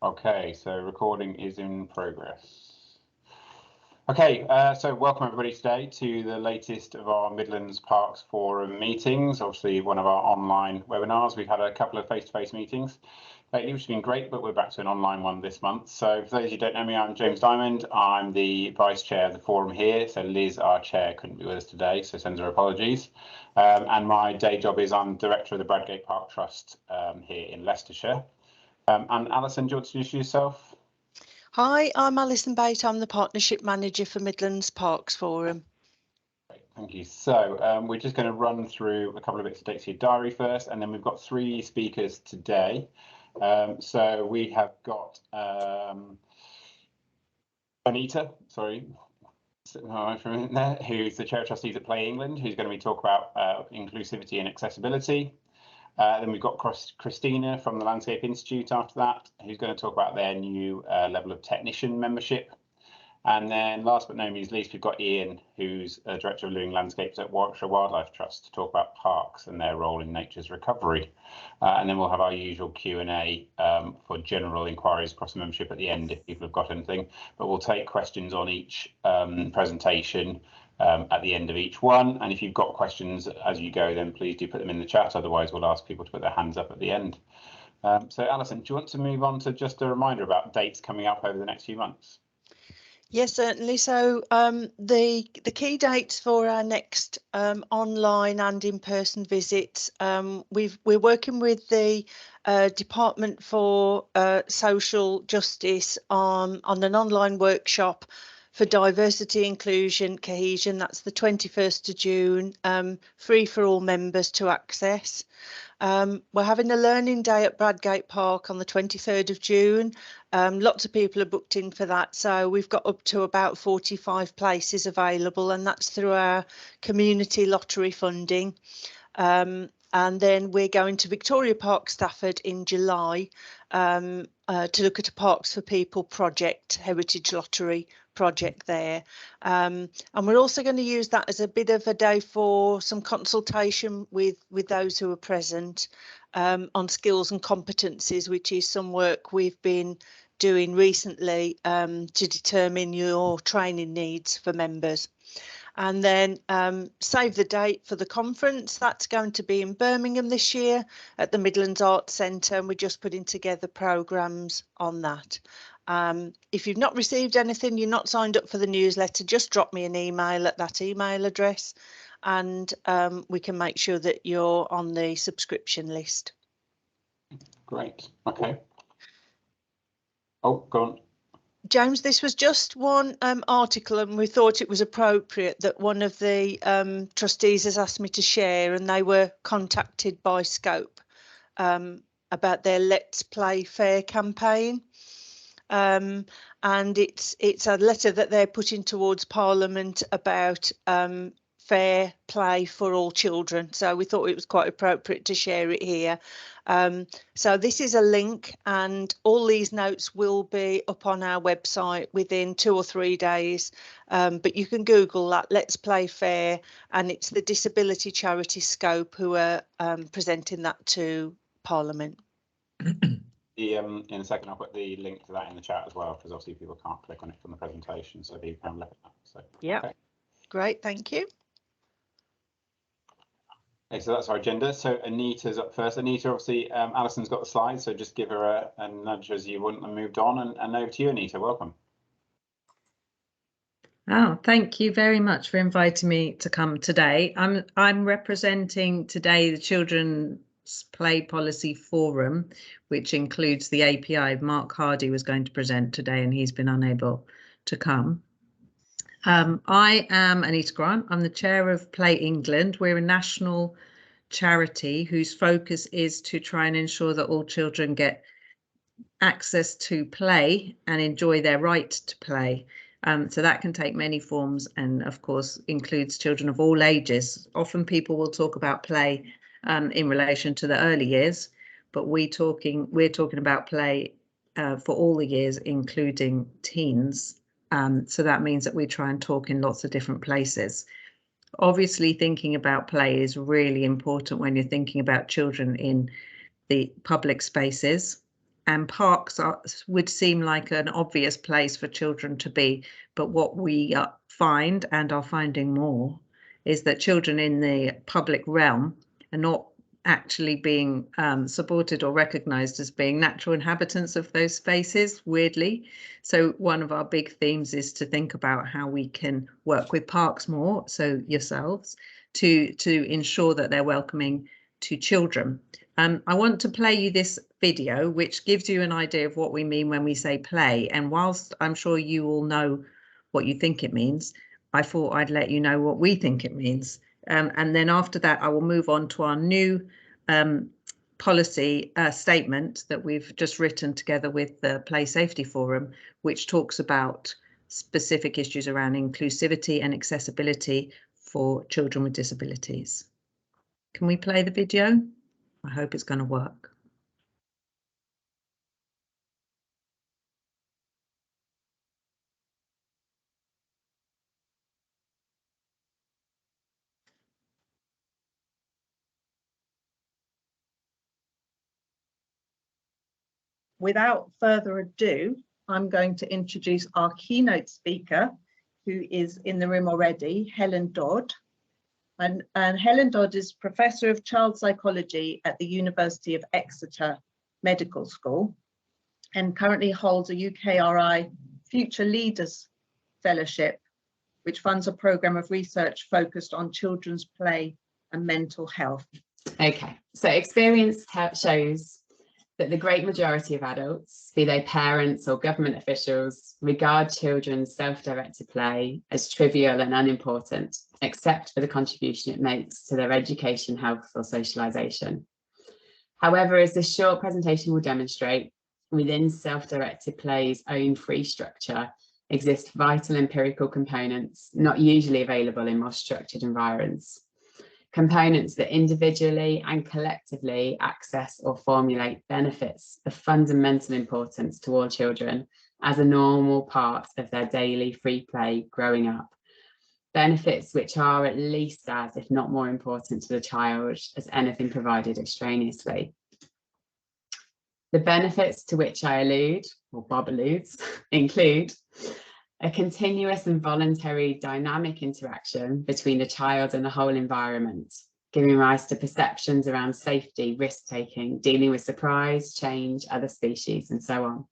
Okay, so recording is in progress. Okay, so welcome everybody today to the latest of our Midlands Parks Forum meetings, obviously one of our online webinars. We've had a couple of face-to-face meetings lately, which has been great, but we're back to an online one this month. So for those of you who don't know me, I'm James Diamond. I'm the Vice Chair of the forum here. So Liz, our Chair, couldn't be with us today, so sends her apologies. And my day job is I'm Director of the Bradgate Park Trust here in Leicestershire. And Alison, do you want to introduce yourself? Hi, I'm Alison Bate. I'm the Partnership Manager for Midlands Parks Forum. Great, thank you. So we're just going to run through a couple of bits of data to your diary first, and then we've got 3 speakers today. So we have got Anita, who's the Chair of Trustees at Play England, who's going to be talking about inclusivity and accessibility. Then we've got Christina from the Landscape Institute after that, who's going to talk about their new level of technician membership. And then last but not least, we've got Ian, who's Director of Living Landscapes at Warwickshire Wildlife Trust, to talk about parks and their role in nature's recovery. And then we'll have our usual Q&A for general inquiries across the membership at the end if people have got anything. But we'll take questions on each presentation at the end of each one. And if you've got questions as you go, then please do put them in the chat. Otherwise, we'll ask people to put their hands up at the end. So Alison, do you want to move on to just a reminder about dates coming up over the next few months? Yes, certainly. So the key dates for our next online and in-person visits, we're working with the Department for Social Justice on an online workshop for diversity, inclusion, cohesion. That's the 21st of June, free for all members to access. We're having a learning day at Bradgate Park on the 23rd of June. Lots of people are booked in for that, so we've got up to about 45 places available, and that's through our community lottery funding. And then we're going to Victoria Park, Stafford in July to look at a Parks for People project, Heritage Lottery project there. And we're also going to use that as a bit of a day for some consultation with those who are present on skills and competencies, which is some work we've been doing recently to determine your training needs for members. And then save the date for the conference. That's going to be in Birmingham this year at the Midlands Arts Centre, and we're just putting together programmes on that. If you've not received anything, you're not signed up for the newsletter, just drop me an email at that email address, and we can make sure that you're on the subscription list. Great. Okay. Oh, go on. James, this was just one article, and we thought it was appropriate that one of the trustees has asked me to share, and they were contacted by Scope about their Let's Play Fair campaign. And it's a letter that they're putting towards Parliament about fair play for all children. So we thought it was quite appropriate to share it here. So this is a link, and all these notes will be up on our website within 2 or 3 days. But you can Google that, Let's Play Fair, and it's the disability charity Scope who are presenting that to Parliament. In a second, I'll put the link to that in the chat as well, because obviously people can't click on it from the presentation, so you can look at that. So, yeah, okay. Great, thank you. Okay, so that's our agenda. So Anita's up first. Anita, obviously, Alison's got the slides, so just give her a nudge as you want and moved on. And over to you, Anita. Welcome. Oh, thank you very much for inviting me to come today. I'm representing today the Children's Play Policy Forum, which includes the API. Mark Hardy was going to present today, and he's been unable to come. I am Anita Grant. I'm the chair of Play England. We're a national charity whose focus is to try and ensure that all children get access to play and enjoy their right to play. So that can take many forms, and of course includes children of all ages. Often people will talk about play in relation to the early years, but we're talking about play for all the years, including teens. So that means that we try and talk in lots of different places. Obviously, thinking about play is really important when you're thinking about children in the public spaces. and parks would seem like an obvious place for children to be. But what we find, and are finding more, is that children in the public realm are not actually being supported or recognised as being natural inhabitants of those spaces, weirdly. So one of our big themes is to think about how we can work with parks more, so yourselves, to ensure that they're welcoming to children. I want to play you this video, which gives you an idea of what we mean when we say play. And whilst I'm sure you all know what you think it means, I thought I'd let you know what we think it means. And then after that, I will move on to our new policy statement that we've just written together with the Play Safety Forum, which talks about specific issues around inclusivity and accessibility for children with disabilities. Can we play the video? I hope it's going to work. Without further ado, I'm going to introduce our keynote speaker, who is in the room already, Helen Dodd. And Helen Dodd is Professor of Child Psychology at the University of Exeter Medical School and currently holds a UKRI Future Leaders Fellowship, which funds a programme of research focused on children's play and mental health. Okay, so experience shows that the great majority of adults, be they parents or government officials, regard children's self-directed play as trivial and unimportant, except for the contribution it makes to their education, health or socialisation. However, as this short presentation will demonstrate, within self-directed play's own free structure exist vital empirical components not usually available in more structured environments. Components that individually and collectively access or formulate benefits of fundamental importance to all children as a normal part of their daily free play growing up. Benefits which are at least as, if not more important to the child as anything provided extraneously. The benefits to which I allude, or Bob alludes, include a continuous and voluntary dynamic interaction between the child and the whole environment, giving rise to perceptions around safety, risk-taking, dealing with surprise, change, other species, and so on.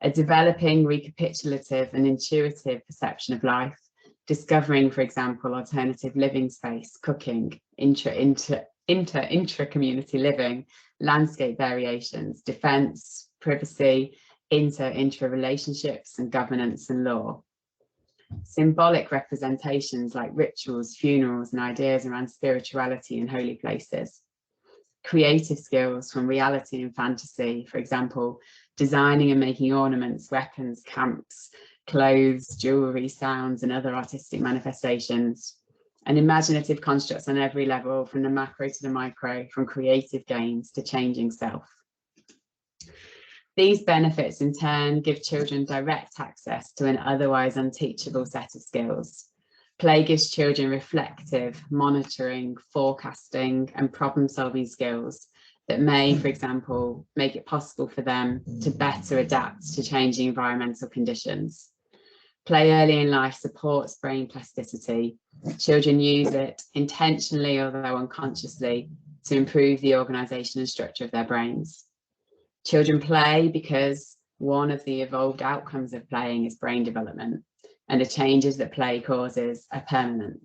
A developing, recapitulative and intuitive perception of life, discovering, for example, alternative living space, cooking, intra-community living, landscape variations, defence, privacy, intra-relationships and governance and law. Symbolic representations like rituals, funerals and ideas around spirituality and holy places. Creative skills from reality and fantasy, for example, designing and making ornaments, weapons, camps, clothes, jewellery, sounds and other artistic manifestations. And imaginative constructs on every level, from the macro to the micro, from creative games to changing self. These benefits in turn give children direct access to an otherwise unteachable set of skills. Play gives children reflective, monitoring, forecasting and problem-solving skills that may, for example, make it possible for them to better adapt to changing environmental conditions. Play early in life supports brain plasticity. Children use it intentionally, although unconsciously, to improve the organisation and structure of their brains. Children play because one of the evolved outcomes of playing is brain development, and the changes that play causes are permanent.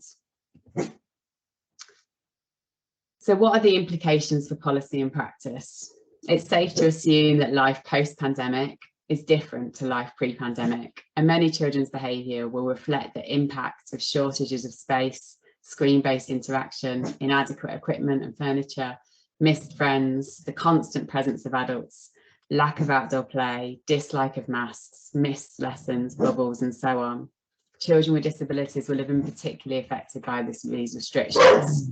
So what are the implications for policy and practice? It's safe to assume that life post-pandemic is different to life pre-pandemic, and many children's behaviour will reflect the impact of shortages of space, screen-based interaction, inadequate equipment and furniture, missed friends, the constant presence of adults, lack of outdoor play, dislike of masks, missed lessons, bubbles and so on. Children with disabilities will have been particularly affected by these restrictions.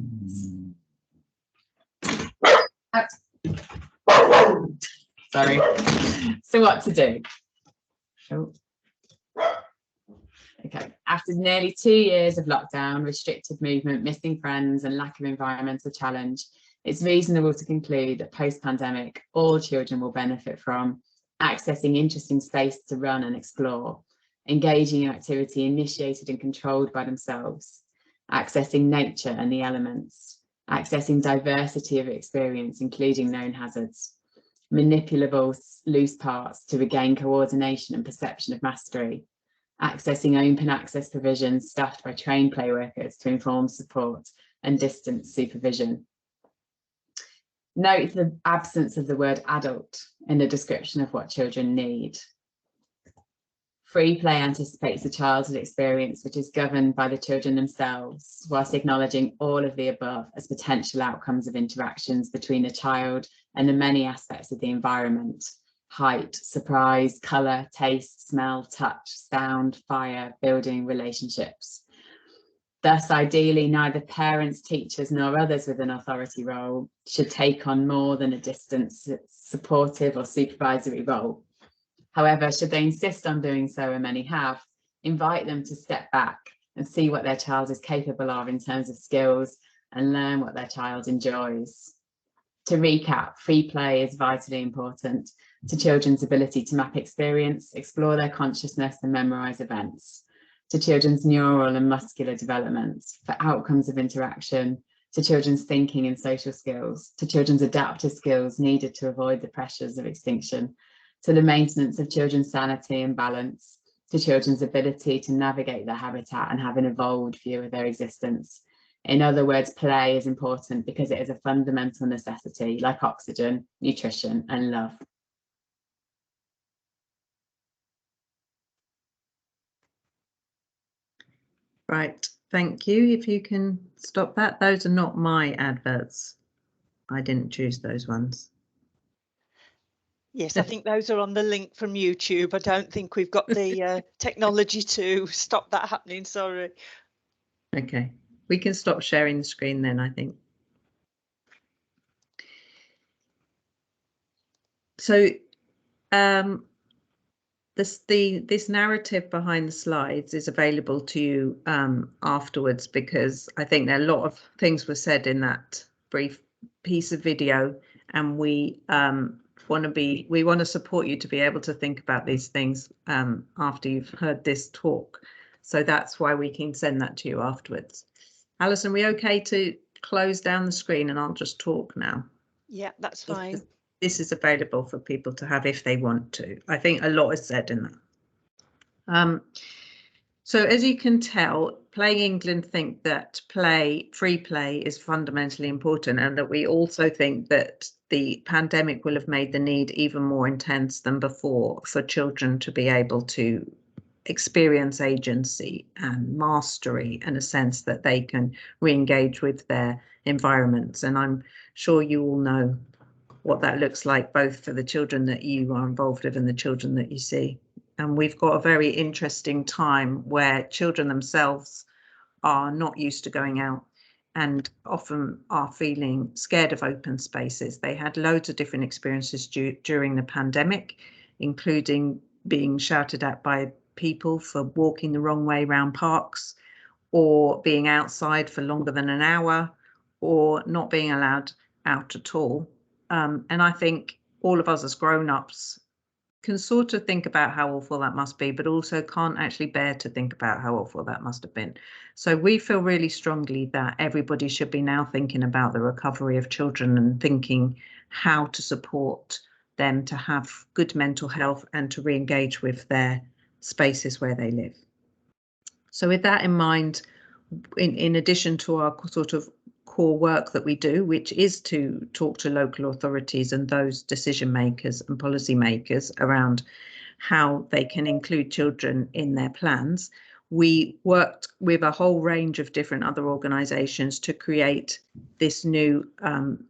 Sorry. So what to do? Oh. Okay. After nearly 2 years of lockdown, restricted movement, missing friends and lack of environmental challenge, It's reasonable to conclude that post-pandemic, all children will benefit from accessing interesting space to run and explore, engaging in activity initiated and controlled by themselves, accessing nature and the elements, accessing diversity of experience, including known hazards, manipulable loose parts to regain coordination and perception of mastery, accessing open access provisions staffed by trained play workers to inform support and distance supervision. Note the absence of the word adult in the description of what children need. Free play anticipates a childhood experience which is governed by the children themselves, whilst acknowledging all of the above as potential outcomes of interactions between the child and the many aspects of the environment: height, surprise, colour, taste, smell, touch, sound, fire, building, relationships. Thus, ideally, neither parents, teachers, nor others with an authority role should take on more than a distance supportive or supervisory role. However, should they insist on doing so, and many have, invite them to step back and see what their child is capable of in terms of skills and learn what their child enjoys. To recap, free play is vitally important to children's ability to map experience, explore their consciousness and memorise events, to children's neural and muscular development, for outcomes of interaction, to children's thinking and social skills, to children's adaptive skills needed to avoid the pressures of extinction, to the maintenance of children's sanity and balance, to children's ability to navigate their habitat and have an evolved view of their existence. In other words, play is important because it is a fundamental necessity, like oxygen, nutrition, and love. Right, thank you. If you can stop that. Those are not my adverts. I didn't choose those ones. Yes, I think those are on the link from YouTube. I don't think we've got the technology to stop that happening, sorry. Okay, we can stop sharing the screen then, I think. So this narrative behind the slides is available to you afterwards, because I think there are a lot of things were said in that brief piece of video, and we want to support you to be able to think about these things after you've heard this talk. So that's why we can send that to you afterwards. Alison, are we okay to close down the screen and I'll just talk now? Yeah, that's fine. This is available for people to have if they want to. I think a lot is said in that. So as you can tell, Play England think that free play is fundamentally important, and that we also think that the pandemic will have made the need even more intense than before for children to be able to experience agency and mastery, and a sense that they can re-engage with their environments. And I'm sure you all know what that looks like, both for the children that you are involved with and the children that you see. And we've got a very interesting time where children themselves are not used to going out and often are feeling scared of open spaces. They had loads of different experiences during the pandemic, including being shouted at by people for walking the wrong way around parks, or being outside for longer than an hour, or not being allowed out at all. And I think all of us as grown-ups can sort of think about how awful that must be, but also can't actually bear to think about how awful that must have been. So we feel really strongly that everybody should be now thinking about the recovery of children and thinking how to support them to have good mental health and to re-engage with their spaces where they live. So with that in mind, in addition to our sort of core work that we do, which is to talk to local authorities and those decision makers and policy makers around how they can include children in their plans, we worked with a whole range of different other organisations to create this new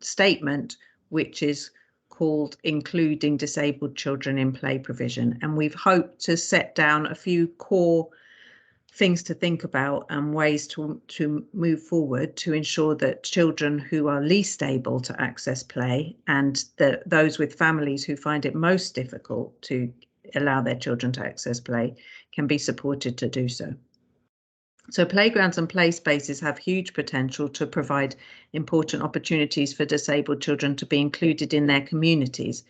statement, which is called Including Disabled Children in Play Provision. And we've hoped to set down a few core things to think about and ways to move forward to ensure that children who are least able to access play, and those with families who find it most difficult to allow their children to access play, can be supported to do so. So playgrounds and play spaces have huge potential to provide important opportunities for disabled children to be included in their communities,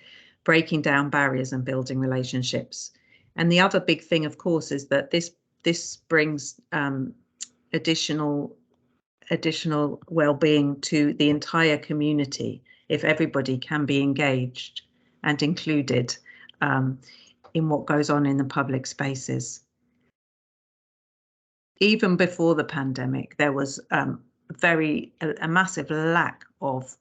breaking down barriers and building relationships. And the other big thing, of course, is that this brings additional well-being to the entire community if everybody can be engaged and included in what goes on in the public spaces. Even before the pandemic, there was a massive lack of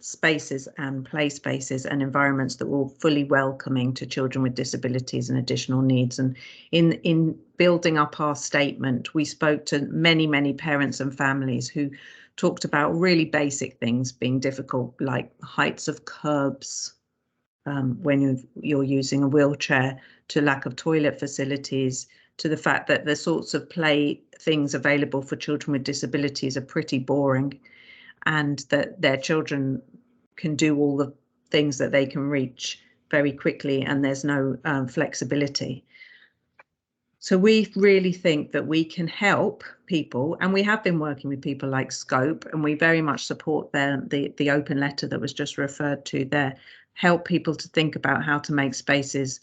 spaces and play spaces and environments that were fully welcoming to children with disabilities and additional needs. And in building up our statement, we spoke to many parents and families who talked about really basic things being difficult, like heights of curbs when you're using a wheelchair, to lack of toilet facilities, to the fact that the sorts of play things available for children with disabilities are pretty boring, and that their children can do all the things that they can reach very quickly, and there's no flexibility. So we really think that we can help people, and we have been working with people like Scope, and we very much support the open letter that was just referred to there, help people to think about how to make spaces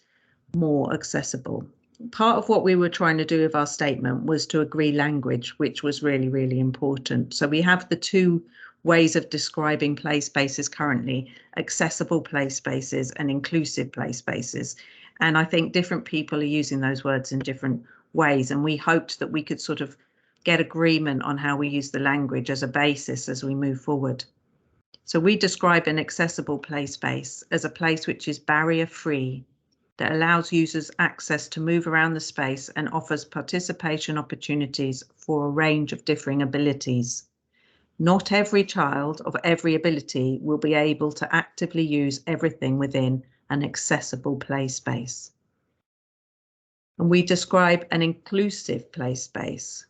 more accessible. Part of what we were trying to do with our statement was to agree language, which was really important. So we have the two ways of describing play spaces currently: accessible play spaces and inclusive play spaces. And I think different people are using those words in different ways. And we hoped that we could sort of get agreement on how we use the language as a basis as we move forward. So we describe an accessible play space as a place which is barrier-free, that allows users access to move around the space and offers participation opportunities for a range of differing abilities. Not every child of every ability will be able to actively use everything within an accessible play space. And we describe an inclusive play space,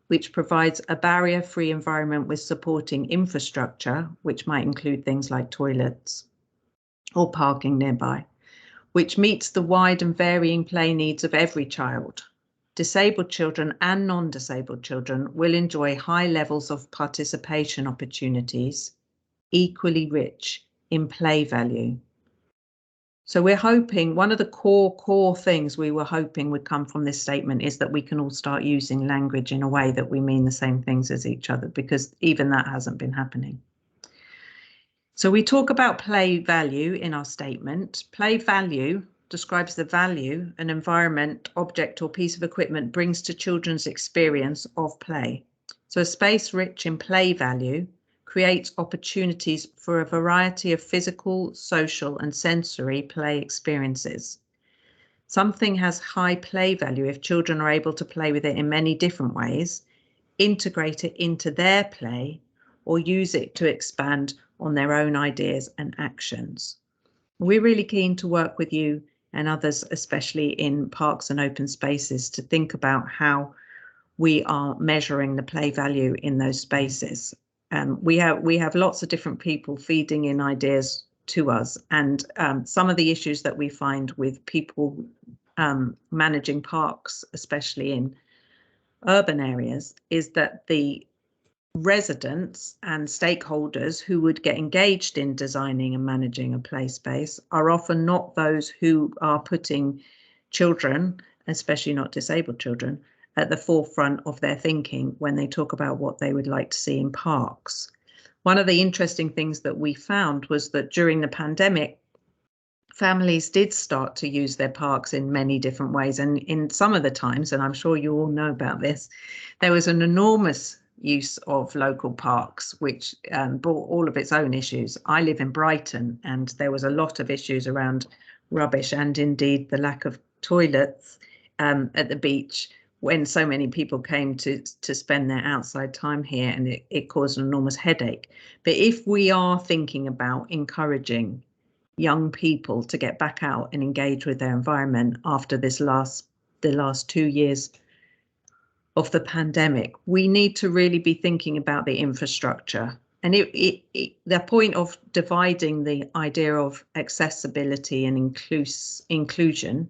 which provides a barrier-free environment with supporting infrastructure, which might include things like toilets or parking nearby, which meets the wide and varying play needs of every child. Disabled children and non-disabled children will enjoy high levels of participation opportunities, equally rich in play value. So we're hoping, one of the core things we were hoping would come from this statement is that we can all start using language in a way that we mean the same things as each other, because even that hasn't been happening. So we talk about play value in our statement. Play value describes the value an environment, object or piece of equipment brings to children's experience of play. So a space rich in play value creates opportunities for a variety of physical, social and sensory play experiences. Something has high play value if children are able to play with it in many different ways, integrate it into their play, or use it to expand on their own ideas and actions. We're really keen to work with you and others, especially in parks and open spaces, to think about how we are measuring the play value in those spaces. We have lots of different people feeding in ideas to us, and some of the issues that we find with people managing parks, especially in urban areas, is that the residents and stakeholders who would get engaged in designing and managing a play space are often not those who are putting children, especially not disabled children, at the forefront of their thinking when they talk about what they would like to see in parks. One of the interesting things that we found was that during the pandemic, families did start to use their parks in many different ways. And in some of the times, and I'm sure you all know about this, there was an enormous use of local parks, which brought all of its own issues. I live in Brighton, and there was a lot of issues around rubbish and indeed the lack of toilets at the beach when so many people came to spend their outside time here, and it caused an enormous headache. But if we are thinking about encouraging young people to get back out and engage with their environment after the last 2 years of the pandemic, we need to really be thinking about the infrastructure. And the point of dividing the idea of accessibility and inclusion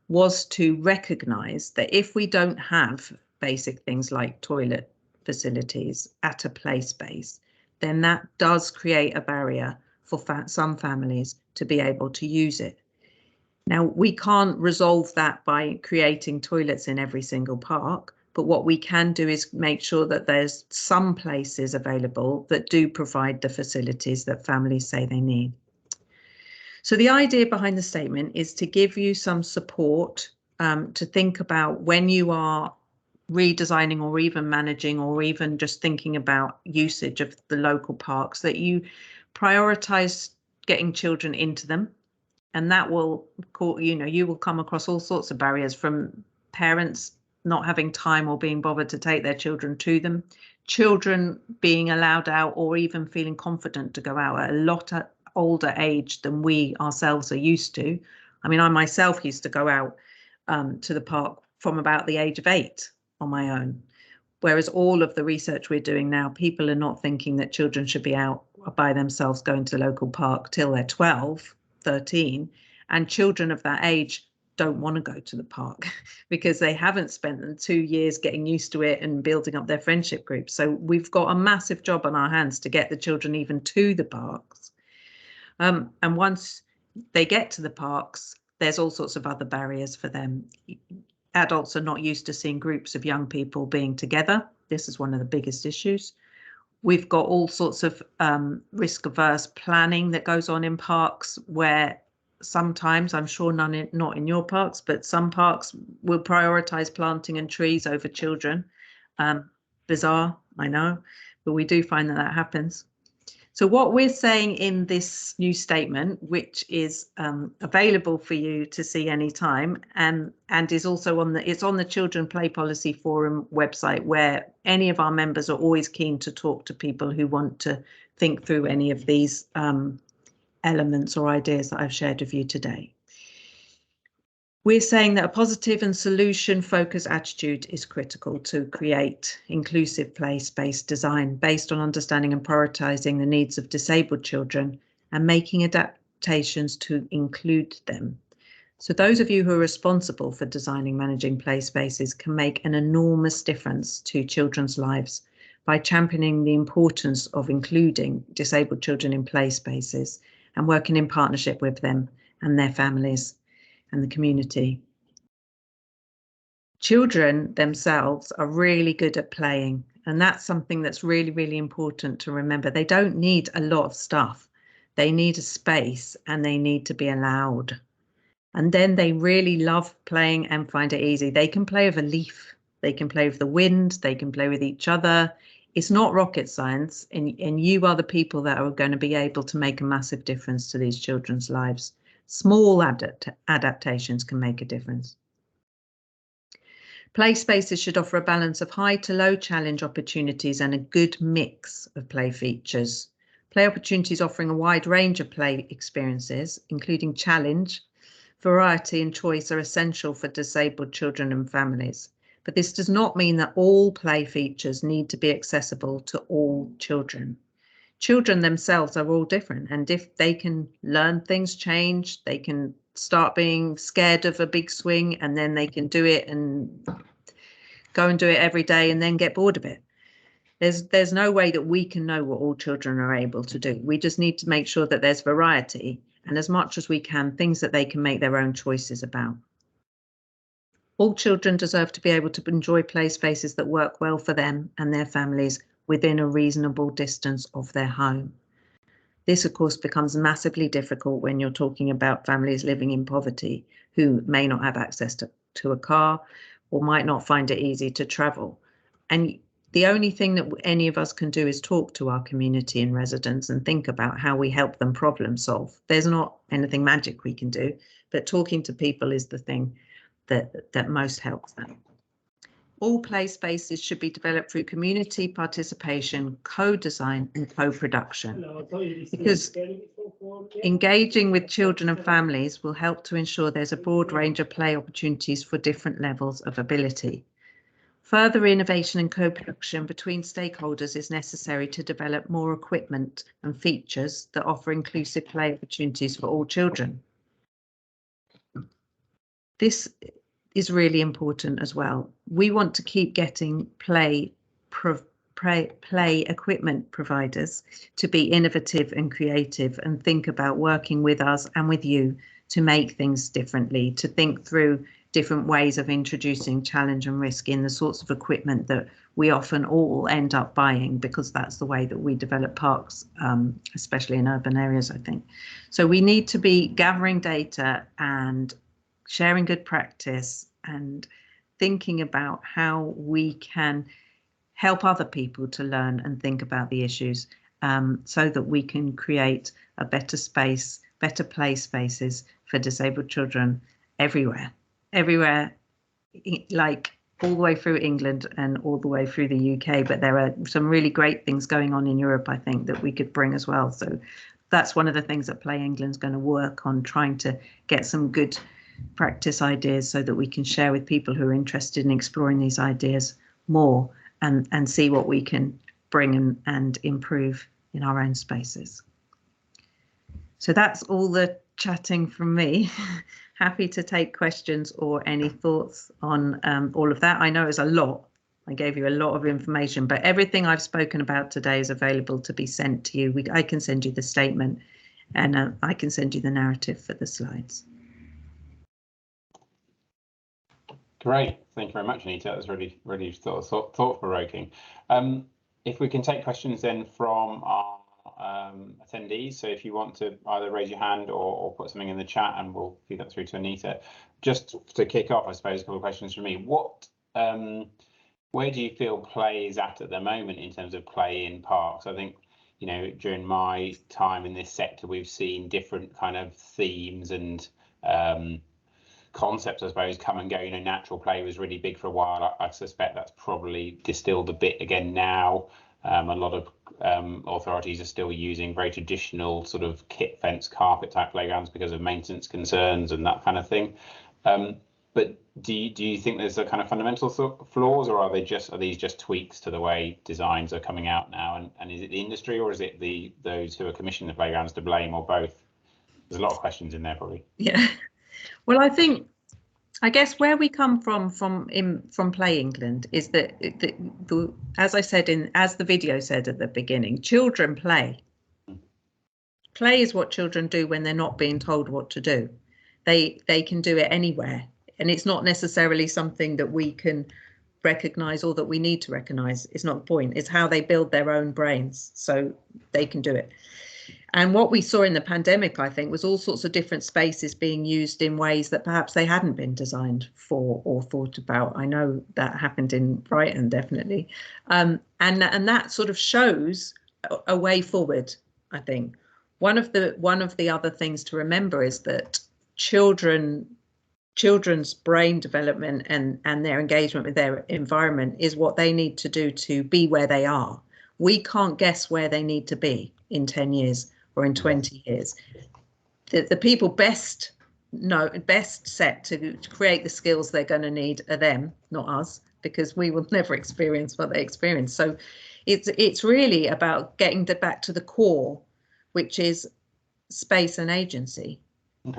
was to recognise that if we don't have basic things like toilet facilities at a play space, then that does create a barrier for some families to be able to use it. Now, we can't resolve that by creating toilets in every single park, but what we can do is make sure that there's some places available that do provide the facilities that families say they need. So the idea behind the statement is to give you some support to think about when you are redesigning or even managing or even just thinking about usage of the local parks, that you prioritise getting children into them. And that will, you will come across all sorts of barriers, from parents not having time or being bothered to take their children to them, children being allowed out or even feeling confident to go out at a lot older age than we ourselves are used to. I mean, I myself used to go out to the park from about the age of 8 on my own. Whereas all of the research we're doing now, people are not thinking that children should be out by themselves going to the local park till they're 12, 13, and children of that age don't want to go to the park because they haven't spent the 2 years getting used to it and building up their friendship groups. So we've got a massive job on our hands to get the children even to the parks. And once they get to the parks, there's all sorts of other barriers for them. Adults are not used to seeing groups of young people being together. This is one of the biggest issues. We've got all sorts of risk-averse planning that goes on in parks, where sometimes, I'm sure not in your parks, but some parks will prioritise planting and trees over children. Bizarre, I know, but we do find that that happens. So what we're saying in this new statement, which is available for you to see anytime, and is also on the Children Play Policy Forum website, where any of our members are always keen to talk to people who want to think through any of these elements or ideas that I've shared with you today. We're saying that a positive and solution-focused attitude is critical to create inclusive place-based design based on understanding and prioritising the needs of disabled children and making adaptations to include them. So those of you who are responsible for designing, managing play spaces can make an enormous difference to children's lives by championing the importance of including disabled children in play spaces and working in partnership with them and their families and the community. Children themselves are really good at playing, and that's something that's really, really important to remember. They don't need a lot of stuff. They need a space and they need to be allowed. And then they really love playing and find it easy. They can play with a leaf, they can play with the wind, they can play with each other. It's not rocket science, and you are the people that are going to be able to make a massive difference to these children's lives. Small adaptations can make a difference. Play spaces should offer a balance of high to low challenge opportunities and a good mix of play features. Play opportunities offering a wide range of play experiences, including challenge, variety and choice, are essential for disabled children and families. But this does not mean that all play features need to be accessible to all children. Children themselves are all different, and if they can learn things, change, they can start being scared of a big swing and then they can do it and go and do it every day and then get bored of it. There's no way that we can know what all children are able to do. We just need to make sure that there's variety and, as much as we can, things that they can make their own choices about. All children deserve to be able to enjoy play spaces that work well for them and their families within a reasonable distance of their home. This, of course, becomes massively difficult when you're talking about families living in poverty who may not have access to a car or might not find it easy to travel. And the only thing that any of us can do is talk to our community and residents and think about how we help them problem solve. There's not anything magic we can do, but talking to people is the thing that most helps them. All play spaces should be developed through community participation, co-design and co-production, because engaging with children and families will help to ensure there's a broad range of play opportunities for different levels of ability. Further innovation and co-production between stakeholders is necessary to develop more equipment and features that offer inclusive play opportunities for all children. This is really important as well. We want to keep getting play equipment providers to be innovative and creative and think about working with us and with you to make things differently, to think through different ways of introducing challenge and risk in the sorts of equipment that we often all end up buying, because that's the way that we develop parks, especially in urban areas, I think. So we need to be gathering data and sharing good practice and thinking about how we can help other people to learn and think about the issues, so that we can create a better space, better play spaces for disabled children everywhere, like all the way through England and all the way through the UK. But there are some really great things going on in Europe, I think, that we could bring as well. So that's one of the things that Play England's going to work on, trying to get some good practice ideas so that we can share with people who are interested in exploring these ideas more, and see what we can bring and improve in our own spaces. So that's all the chatting from me. Happy to take questions or any thoughts on all of that. I know it's a lot. I gave you a lot of information, but everything I've spoken about today is available to be sent to you. I can send you the statement, and I can send you the narrative for the slides. Great, thank you very much, Anita. That was really thought-provoking. If we can take questions then from our attendees, so if you want to either raise your hand or put something in the chat, and we'll feed that through to Anita. Just to kick off, I suppose, a couple of questions from me. Where do you feel play is at the moment in terms of play in parks? I think, you know, during my time in this sector, we've seen different kind of themes and concepts, I suppose, come and go. You know, natural play was really big for a while. I suspect that's probably distilled a bit again now. A lot of authorities are still using very traditional sort of kit fence carpet type playgrounds because of maintenance concerns and that kind of thing. But do you think there's a kind of fundamental flaws, or are these just tweaks to the way designs are coming out now? And is it the industry, or is it those who are commissioning the playgrounds to blame, or both? There's a lot of questions in there, probably. Yeah. Well, I guess where we come from Play England is that as I said, as the video said at the beginning, children play. Play is what children do when they're not being told what to do. They can do it anywhere, and it's not necessarily something that we can recognise or that we need to recognise. It's not the point. It's how they build their own brains so they can do it. And what we saw in the pandemic, I think, was all sorts of different spaces being used in ways that perhaps they hadn't been designed for or thought about. I know that happened in Brighton, definitely. And that sort of shows a way forward, I think. One of the other things to remember is that children's brain development and their engagement with their environment is what they need to do to be where they are. We can't guess where they need to be in 10 years or in 20 years. The people best set to create the skills they're going to need are them, not us, because we will never experience what they experience. So it's really about getting back to the core, which is space and agency,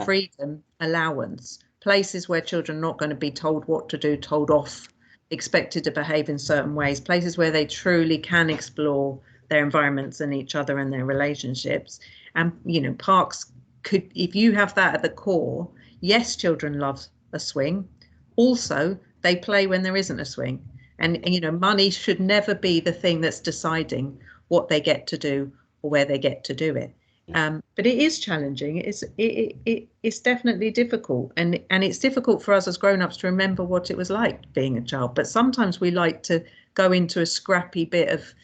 freedom, allowance, places where children are not going to be told what to do, told off, expected to behave in certain ways, places where they truly can explore their environments and each other and their relationships. And, you know, parks could, if you have that at the core, yes, children love a swing. Also, they play when there isn't a swing. And you know, money should never be the thing that's deciding what they get to do or where they get to do it. But it is challenging. It's definitely difficult, and it's difficult for us as grown-ups to remember what it was like being a child. But sometimes we like to go into a scrappy bit of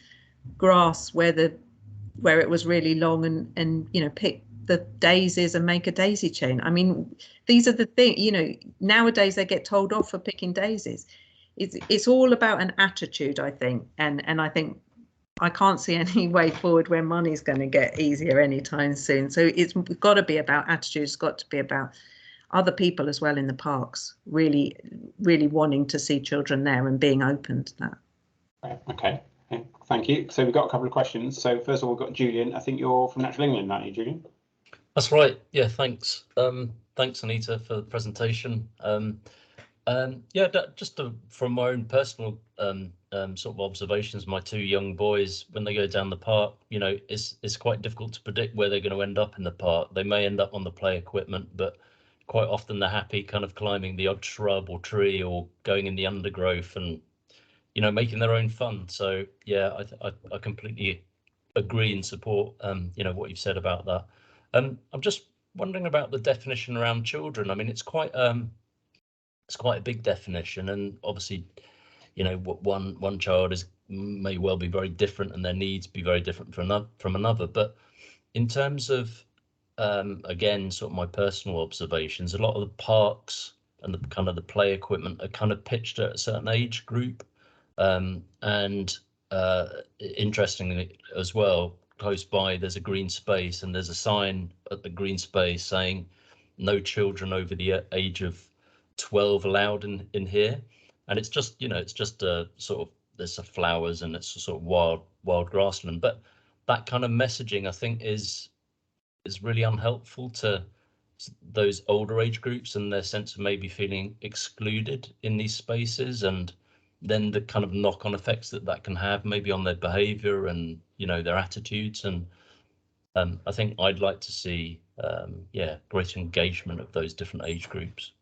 grass where it was really long and you know, pick the daisies and make a daisy chain. I mean, these are the things, you know, nowadays they get told off for picking daisies. It's all about an attitude, I think, and I think I can't see any way forward where money's going to get easier anytime soon. So it's got to be about attitude. It's got to be about other people as well in the parks, really wanting to see children there and being open to that. Right, okay, thank you. So we've got a couple of questions. So first of all, we've got Julian. I think you're from Natural England, aren't you, Julian? That's right. Yeah, thanks. Thanks, Anita, for the presentation. Yeah, just from my own personal sort of observations, my two young boys, when they go down the park, you know, it's quite difficult to predict where they're going to end up in the park. They may end up on the play equipment, but quite often they're happy kind of climbing the odd shrub or tree or going in the undergrowth and, you know, making their own fun. So yeah, I completely agree and support you know, what you've said about that. I'm just wondering about the definition around children. I mean, it's quite a big definition, and obviously, you know, what one child may well be very different and their needs be very different from another. But in terms of again, sort of my personal observations, a lot of the parks and the kind of the play equipment are kind of pitched at a certain age group, and interestingly as well, close by there's a green space, and there's a sign at the green space saying no children over the age of 12 allowed in here. And it's just, you know, it's just a sort of, there's some flowers and it's a sort of wild grassland, but that kind of messaging I think is really unhelpful to those older age groups and their sense of maybe feeling excluded in these spaces, and then the kind of knock-on effects that can have maybe on their behavior and, you know, their attitudes. And I think I'd like to see yeah, greater engagement of those different age groups.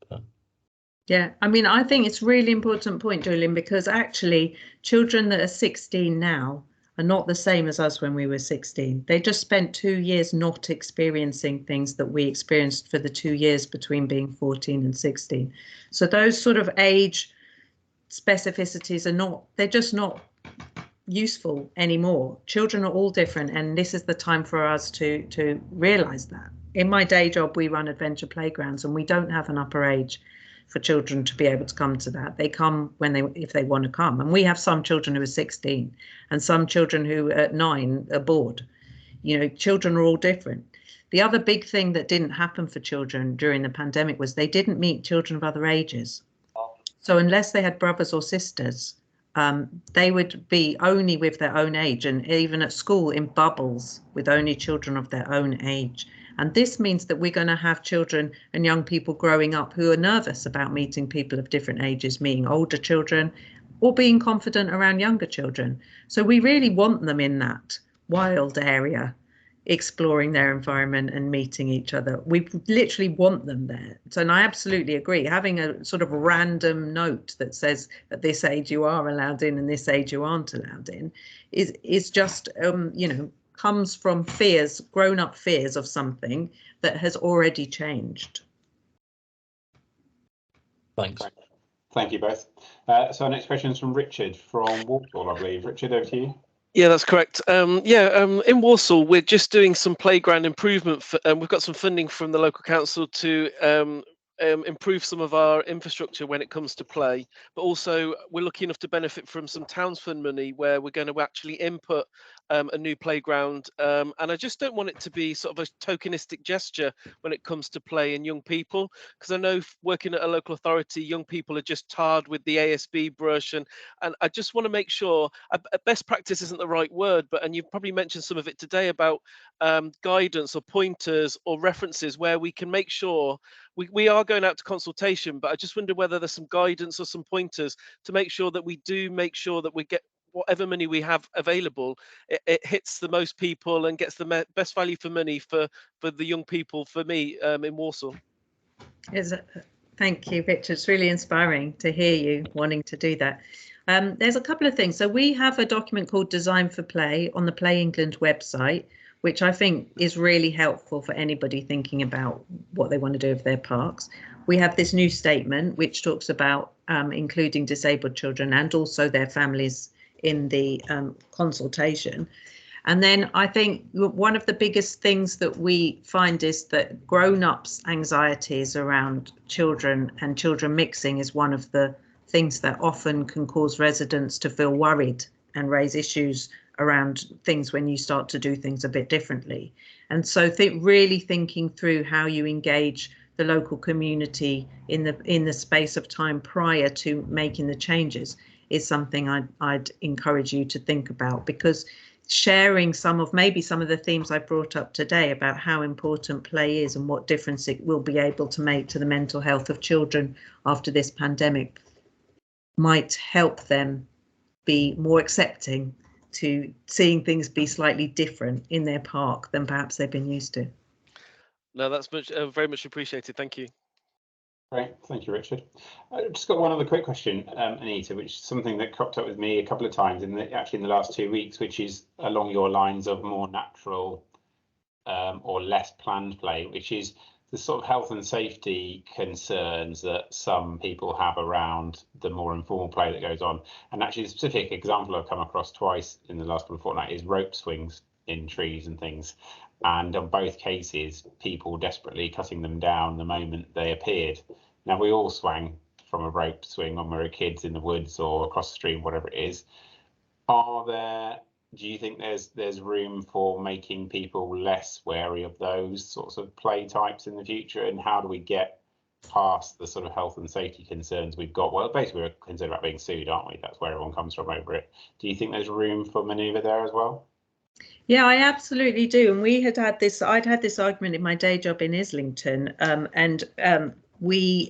Yeah, I mean, I think it's a really important point, Julian, because actually children that are 16 now are not the same as us when we were 16. They just spent 2 years not experiencing things that we experienced for the 2 years between being 14 and 16. So those sort of age specificities they're just not useful anymore. Children are all different, and this is the time for us to realise that. In my day job, we run adventure playgrounds, and we don't have an upper age for children to be able to come to that. They come if they want to come. And we have some children who are 16 and some children who at 9 are bored. You know, children are all different. The other big thing that didn't happen for children during the pandemic was they didn't meet children of other ages. So unless they had brothers or sisters, they would be only with their own age, and even at school in bubbles with only children of their own age. And this means that we're going to have children and young people growing up who are nervous about meeting people of different ages, meeting older children, or being confident around younger children. So we really want them in that wild area, exploring their environment and meeting each other. We literally want them there. So, and I absolutely agree. Having a sort of random note that says at this age you are allowed in and this age you aren't allowed in is just, you know, comes from fears, grown-up fears of something that has already changed. Thanks. Thank you both. So our next question is from Richard from Warwickshire, I believe. Richard, over to you. Yeah, that's correct. In Walsall, we're just doing some playground improvement. We've got some funding from the local council to improve some of our infrastructure when it comes to play, but also we're lucky enough to benefit from some towns fund money where we're going to actually input a new playground, and I just don't want it to be sort of a tokenistic gesture when it comes to play and young people, because I know working at a local authority, young people are just tarred with the ASB brush, and I just want to make sure, best practice isn't the right word, and you've probably mentioned some of it today about guidance or pointers or references where we can make sure we are going out to consultation, but I just wonder whether there's some guidance or some pointers to make sure that we get whatever money we have available, it hits the most people and gets the best value for money for the young people, for me, in Walsall. Thank you, Richard. It's really inspiring to hear you wanting to do that. There's a couple of things. So we have a document called Design for Play on the Play England website, which I think is really helpful for anybody thinking about what they want to do with their parks. We have this new statement which talks about including disabled children and also their families in the consultation. And then I think one of the biggest things that we find is that grown-ups' anxieties around children and children mixing is one of the things that often can cause residents to feel worried and raise issues around things when you start to do things a bit differently. And so really thinking through how you engage the local community in the space of time prior to making the changes is something I'd encourage you to think about, because sharing some of the themes I brought up today about how important play is and what difference it will be able to make to the mental health of children after this pandemic might help them be more accepting to seeing things be slightly different in their park than perhaps they've been used to. No, that's very much appreciated. Thank you. Great, thank you, Richard. I've just got one other quick question, Anita, which is something that cropped up with me a couple of times actually in the last 2 weeks, which is along your lines of more natural or less planned play, which is the sort of health and safety concerns that some people have around the more informal play that goes on. And actually, the specific example I've come across twice in the last couple of fortnight is rope swings in trees and things. And on both cases, people desperately cutting them down the moment they appeared. Now, we all swang from a rope swing when we were kids in the woods or across the stream, whatever it is. Do you think there's room for making people less wary of those sorts of play types in the future? And how do we get past the sort of health and safety concerns we've got? Well, basically, we're concerned about being sued, aren't we? That's where everyone comes from over it. Do you think there's room for manoeuvre there as well? Yeah, I absolutely do. And I'd had this argument in my day job in Islington, and we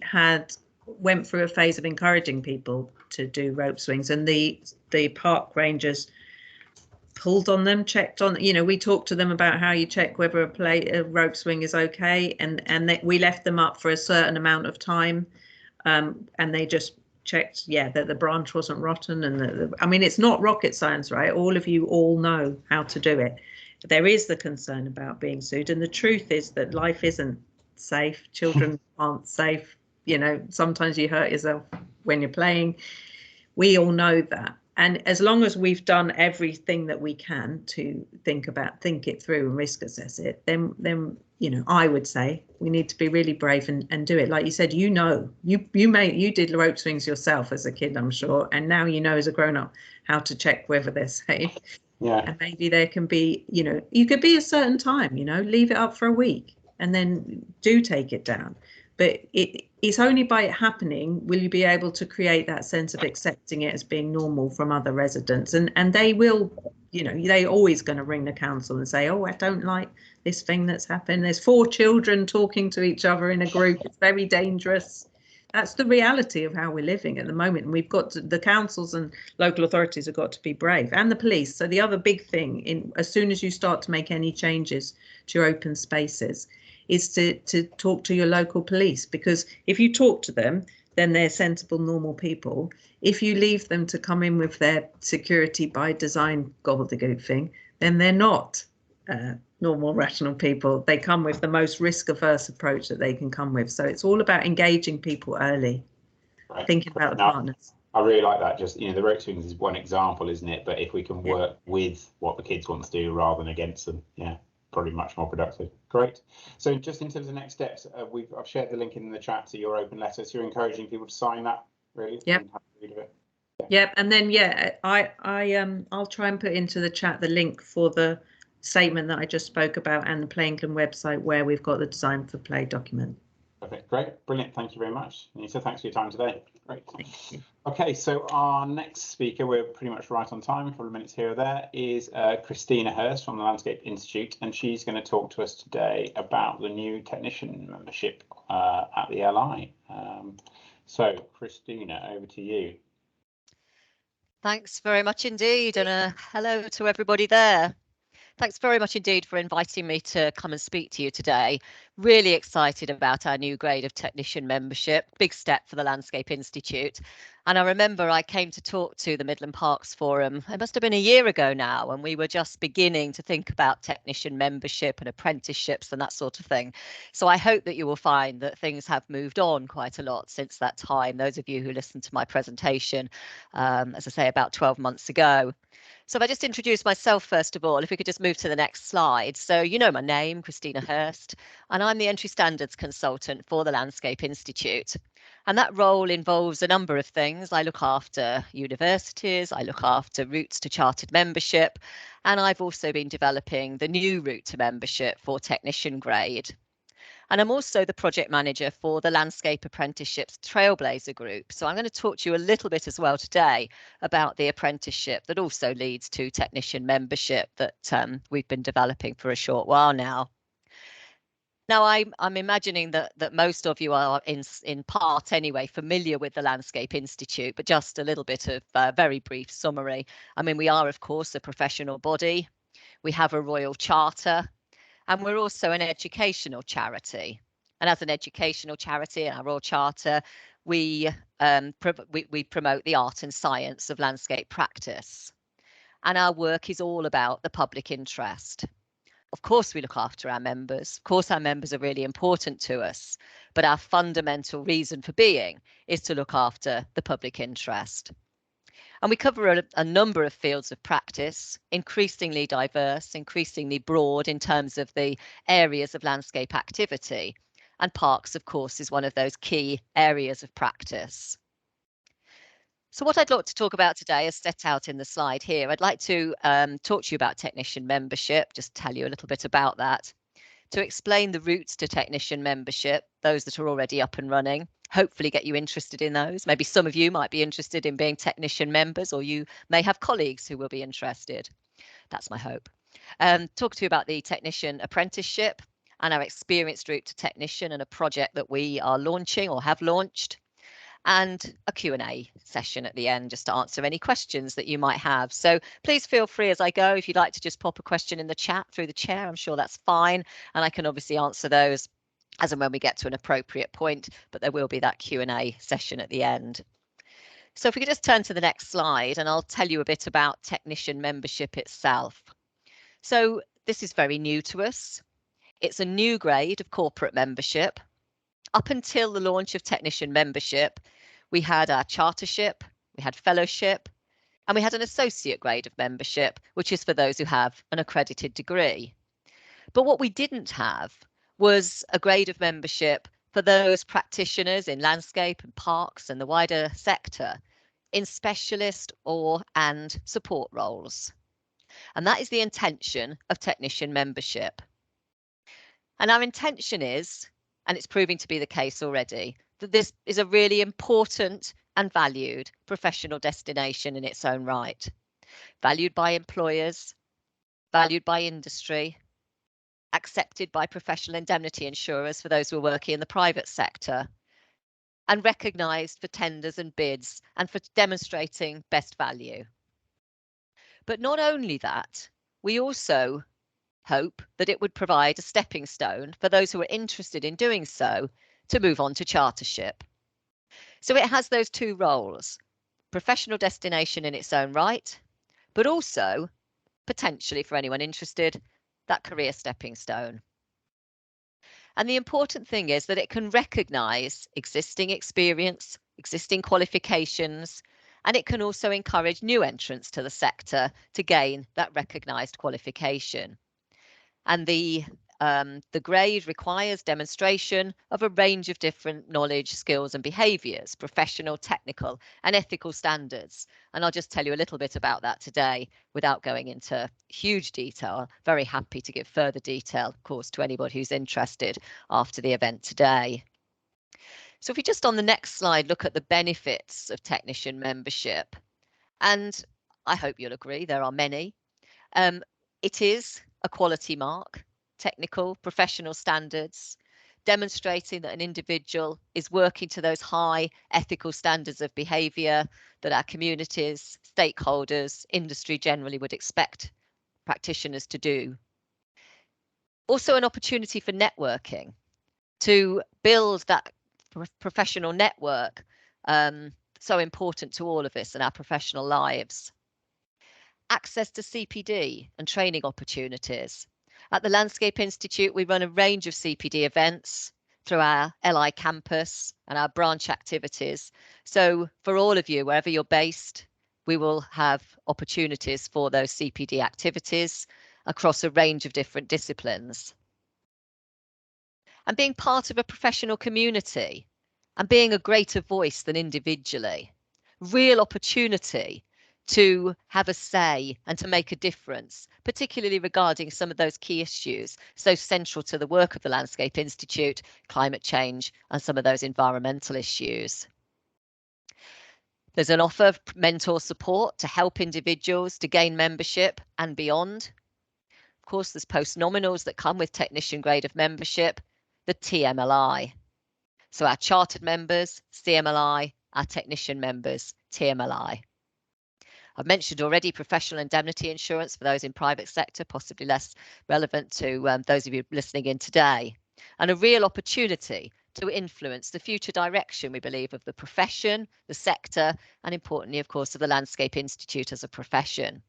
went through a phase of encouraging people to do rope swings, and the park rangers pulled on them, checked on, we talked to them about how you check whether a rope swing is okay, and we left them up for a certain amount of time, and they just checked, that the branch wasn't rotten, and I mean, it's not rocket science, right? All of you all know how to do it. But there is the concern about being sued, and the truth is that life isn't safe. Children aren't safe. Sometimes you hurt yourself when you're playing. We all know that. And as long as we've done everything that we can to think it through and risk assess it, then I would say we need to be really brave and do it. Like you said, you did rope swings yourself as a kid, I'm sure, and now as a grown up how to check whether they're safe. Yeah. And maybe there can be, you could be a certain time, leave it up for a week and then do take it down. But it's only by it happening will you be able to create that sense of accepting it as being normal from other residents. And they will, they're always going to ring the council and say, oh, I don't like this thing that's happened. There's 4 children talking to each other in a group. It's very dangerous. That's the reality of how we're living at the moment. And we've got the councils and local authorities have got to be brave, and the police. So the other big thing, as soon as you start to make any changes to your open spaces, is to talk to your local police, because if you talk to them, then they're sensible, normal people. If you leave them to come in with their security by design gobbledygook thing, then they're not normal, rational people. They come with the most risk-averse approach that they can come with. So it's all about engaging people early, right. Thinking about the partners. I really like that. Just, the rope swings is one example, isn't it? But if we can work with what the kids want to do rather than against them, probably much more productive. Great. So just in terms of next steps, I've shared the link in the chat to your open letter. So you're encouraging people to sign that, really? Yep. Yep. And then I'll try and put into the chat the link for the statement that I just spoke about and the Play England website where we've got the Design for Play document. Okay, great, brilliant. Thank you very much, Anita. Thanks for your time today. Great. Thank you. Okay, so our next speaker, we're pretty much right on time, a couple of minutes here or there, is Christina Hirst from the Landscape Institute, and she's going to talk to us today about the new technician membership at the LI. So, Christina, over to you. Thanks very much indeed, and hello to everybody there. Thanks very much indeed for inviting me to come and speak to you today. Really excited about our new grade of technician membership. Big step for the Landscape Institute. And I remember I came to talk to the Midlands Parks Forum, it must have been a year ago now, and we were just beginning to think about technician membership and apprenticeships and that sort of thing. So I hope that you will find that things have moved on quite a lot since that time, those of you who listened to my presentation, as I say, about 12 months ago. So if I just introduce myself, first of all, if we could just move to the next slide. So you know my name, Christina Hirst, and I'm the Entry Standards Consultant for the Landscape Institute. And that role involves a number of things. I look after universities, I look after routes to chartered membership, and I've also been developing the new route to membership for technician grade. And I'm also the project manager for the Landscape Apprenticeships Trailblazer Group. So I'm going to talk to you a little bit as well today about the apprenticeship that also leads to technician membership that we've been developing for a short while now. Now, I'm imagining that most of you are, in part anyway, familiar with the Landscape Institute, but just a little bit of very brief summary. I mean, we are, of course, a professional body. We have a royal charter, and we're also an educational charity. And as an educational charity and our royal charter, we promote the art and science of landscape practice. And our work is all about the public interest. Of course, we look after our members. Of course, our members are really important to us. But our fundamental reason for being is to look after the public interest. And we cover a number of fields of practice, increasingly diverse, increasingly broad in terms of the areas of landscape activity. And parks, of course, is one of those key areas of practice. So what I'd like to talk about today is set out in the slide here. I'd like to talk to you about technician membership, just tell you a little bit about that, to explain the routes to technician membership, those that are already up and running, hopefully get you interested in those. Maybe some of you might be interested in being technician members, or you may have colleagues who will be interested. That's my hope. Talk to you about the technician apprenticeship and our experienced route to technician and a project that we are launching or have launched, and a Q&A session at the end just to answer any questions that you might have. So please feel free as I go, if you'd like to just pop a question in the chat through the chair, I'm sure that's fine. And I can obviously answer those as and when we get to an appropriate point, but there will be that Q&A session at the end. So if we could just turn to the next slide, and I'll tell you a bit about technician membership itself. So this is very new to us. It's a new grade of corporate membership. Up until the launch of technician membership, we had our chartership, we had fellowship, and we had an associate grade of membership, which is for those who have an accredited degree. But what we didn't have was a grade of membership for those practitioners in landscape and parks and the wider sector in specialist and support roles. And that is the intention of technician membership. And our intention is, and it's proving to be the case already, that this is a really important and valued professional destination in its own right. Valued by employers, valued by industry, accepted by professional indemnity insurers for those who are working in the private sector, and recognised for tenders and bids and for demonstrating best value. But not only that, we also hope that it would provide a stepping stone for those who are interested in doing so to move on to chartership. So it has those two roles, professional destination in its own right, but also potentially for anyone interested, that career stepping stone. And the important thing is that it can recognise existing experience, existing qualifications, and it can also encourage new entrants to the sector to gain that recognised qualification. And the grade requires demonstration of a range of different knowledge, skills and behaviours, professional, technical and ethical standards. And I'll just tell you a little bit about that today without going into huge detail. Very happy to give further detail, of course, to anybody who's interested after the event today. So if we just on the next slide look at the benefits of technician membership, and I hope you'll agree there are many. It is a quality mark, technical, professional standards, demonstrating that an individual is working to those high ethical standards of behaviour that our communities, stakeholders, industry generally would expect practitioners to do. Also an opportunity for networking, to build that professional network, so important to all of us in our professional lives. Access to CPD and training opportunities. At the Landscape Institute, we run a range of CPD events through our LI campus and our branch activities. So for all of you, wherever you're based, we will have opportunities for those CPD activities across a range of different disciplines. And being part of a professional community and being a greater voice than individually. Real opportunity to have a say and to make a difference, particularly regarding some of those key issues so central to the work of the Landscape Institute, climate change and some of those environmental issues. There's an offer of mentor support to help individuals to gain membership and beyond. Of course, there's post-nominals that come with technician grade of membership, the TMLI. So our chartered members, CMLI, our technician members, TMLI. I've mentioned already professional indemnity insurance for those in private sector, possibly less relevant to those of you listening in today, and a real opportunity to influence the future direction, we believe, of the profession, the sector, and importantly, of course, of the Landscape Institute as a profession.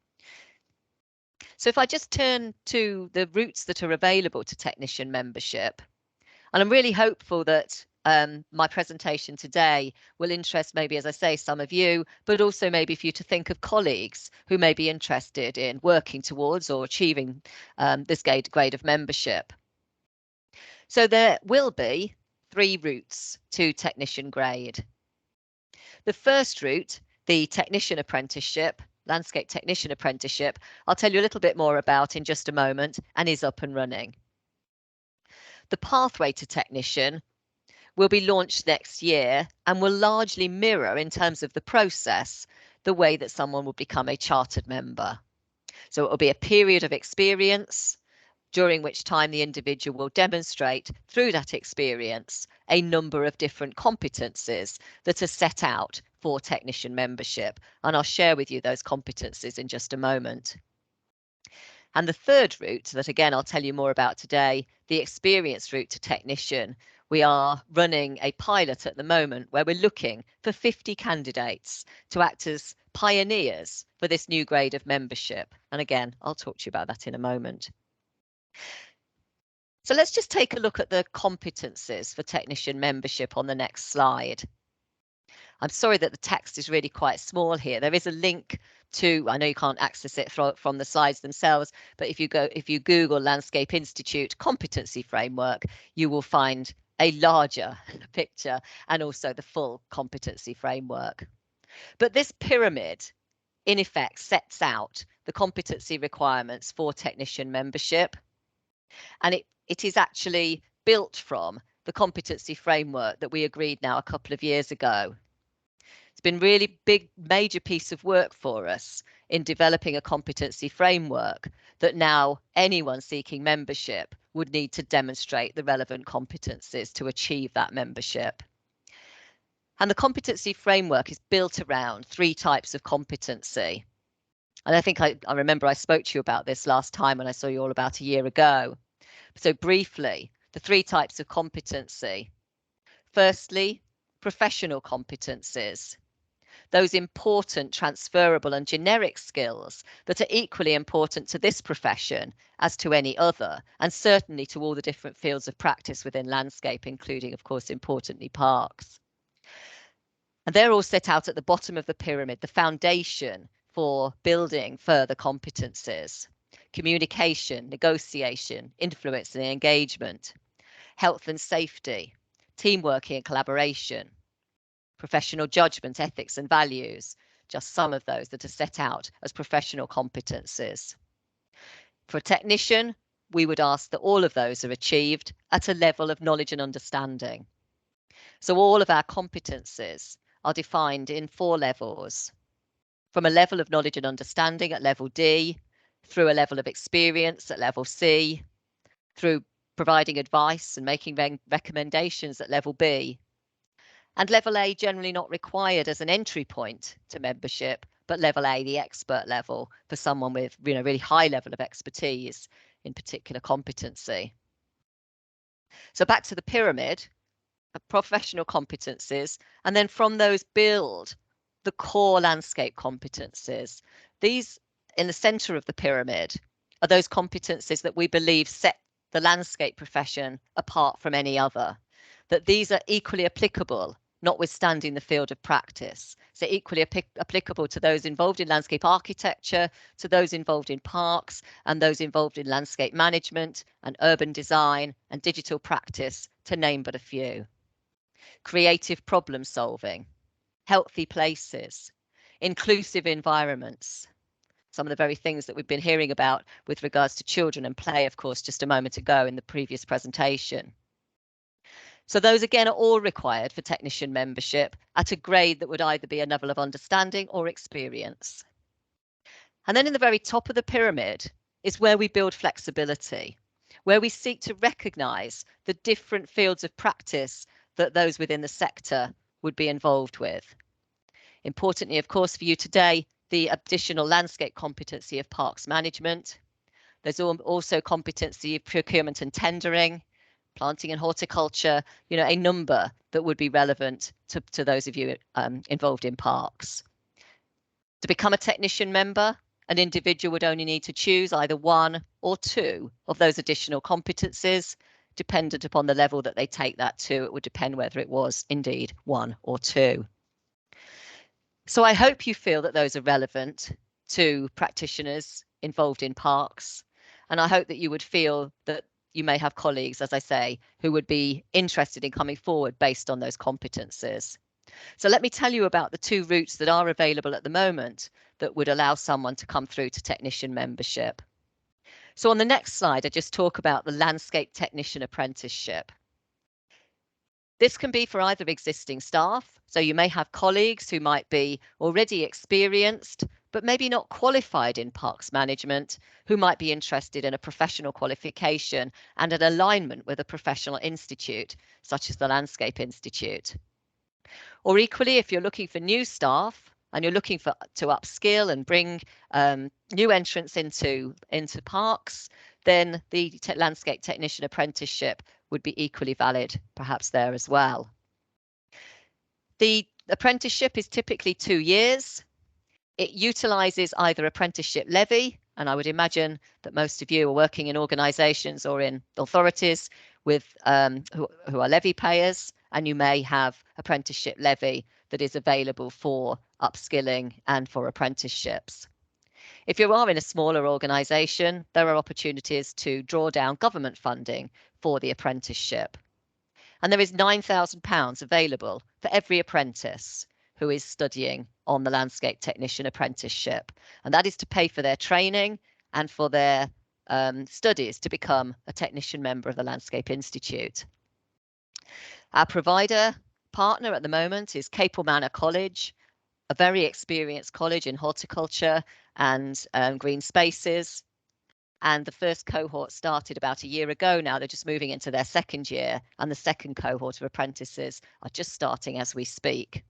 So if I just turn to the routes that are available to technician membership, and I'm really hopeful that my presentation today will interest maybe, as I say, some of you, but also maybe for you to think of colleagues who may be interested in working towards or achieving this grade of membership. So there will be 3 routes to technician grade. The first route, the technician apprenticeship, landscape technician apprenticeship, I'll tell you a little bit more about in just a moment and is up and running. The pathway to technician will be launched next year and will largely mirror in terms of the process the way that someone will become a chartered member. So it will be a period of experience during which time the individual will demonstrate through that experience a number of different competencies that are set out for technician membership. And I'll share with you those competencies in just a moment. And the third route that again I'll tell you more about today, the experience route to technician. We are running a pilot at the moment where we're looking for 50 candidates to act as pioneers for this new grade of membership. And again, I'll talk to you about that in a moment. So let's just take a look at the competencies for technician membership on the next slide. I'm sorry that the text is really quite small here. There is a link to, I know you can't access it from the slides themselves, but if you Google Landscape Institute competency framework, you will find a larger picture and also the full competency framework. But this pyramid, in effect, sets out the competency requirements for technician membership. And it is actually built from the competency framework that we agreed now a couple of years ago. It's been really big, major piece of work for us in developing a competency framework that now anyone seeking membership would need to demonstrate the relevant competencies to achieve that membership. And the competency framework is built around 3 types of competency. And I think I remember I spoke to you about this last time when I saw you all about a year ago. So briefly, the 3 types of competency. Firstly, professional competencies. Those important, transferable and generic skills that are equally important to this profession as to any other, and certainly to all the different fields of practice within landscape, including, of course, importantly, parks. And they're all set out at the bottom of the pyramid, the foundation for building further competencies. Communication, negotiation, influence and engagement, health and safety, teamwork and collaboration, professional judgment, ethics and values, just some of those that are set out as professional competencies. For a technician, we would ask that all of those are achieved at a level of knowledge and understanding. So all of our competencies are defined in 4 levels, from a level of knowledge and understanding at level D, through a level of experience at level C, through providing advice and making recommendations at level B, and level A generally not required as an entry point to membership, but level A, the expert level, for someone with really high level of expertise in particular competency. So back to the pyramid of professional competencies, and then from those build the core landscape competencies. These in the centre of the pyramid are those competencies that we believe set the landscape profession apart from any other, that these are equally applicable notwithstanding the field of practice. So equally applicable to those involved in landscape architecture, to those involved in parks, and those involved in landscape management and urban design and digital practice, to name but a few. Creative problem solving, healthy places, inclusive environments, some of the very things that we've been hearing about with regards to children and play, of course, just a moment ago in the previous presentation. So those again are all required for technician membership at a grade that would either be a level of understanding or experience. And then in the very top of the pyramid is where we build flexibility, where we seek to recognise the different fields of practice that those within the sector would be involved with. Importantly, of course, for you today, the additional landscape competency of parks management. There's also competency of procurement and tendering, planting and horticulture, you know, a number that would be relevant to those of you involved in parks. To become a technician member, an individual would only need to choose either one or two of those additional competencies, dependent upon the level that they take that to. It would depend whether it was indeed one or two. So I hope you feel that those are relevant to practitioners involved in parks. And I hope that you would feel that you may have colleagues, as I say, who would be interested in coming forward based on those competencies. So let me tell you about the two routes that are available at the moment that would allow someone to come through to technician membership. So on the next slide, I just talk about the landscape technician apprenticeship. This can be for either existing staff, so you may have colleagues who might be already experienced, but maybe not qualified in parks management, who might be interested in a professional qualification and an alignment with a professional institute, such as the Landscape Institute. Or equally, if you're looking for new staff and you're looking to upskill and bring new entrants into parks, then the landscape technician apprenticeship would be equally valid, perhaps there as well. The apprenticeship is typically 2 years. It utilises either apprenticeship levy, and I would imagine that most of you are working in organisations or in authorities with who are levy payers, and you may have apprenticeship levy that is available for upskilling and for apprenticeships. If you are in a smaller organisation, there are opportunities to draw down government funding for the apprenticeship. And there is £9,000 available for every apprentice who is studying on the landscape technician apprenticeship. And that is to pay for their training and for their studies to become a technician member of the Landscape Institute. Our provider partner at the moment is Capel Manor College, a very experienced college in horticulture and green spaces. And the first cohort started about a year ago now. They're just moving into their second year, and the second cohort of apprentices are just starting as we speak.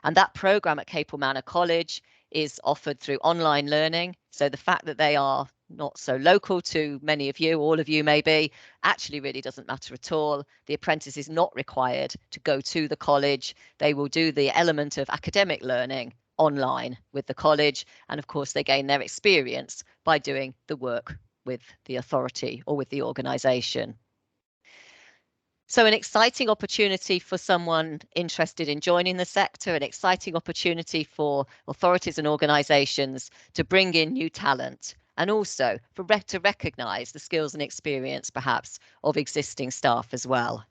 And that programme at Capel Manor College is offered through online learning. So the fact that they are not so local to many of you, all of you maybe, actually really doesn't matter at all. The apprentice is not required to go to the college. They will do the element of academic learning online with the college. And of course, they gain their experience by doing the work with the authority or with the organisation. So an exciting opportunity for someone interested in joining the sector, an exciting opportunity for authorities and organisations to bring in new talent, and also to recognise the skills and experience perhaps of existing staff as well.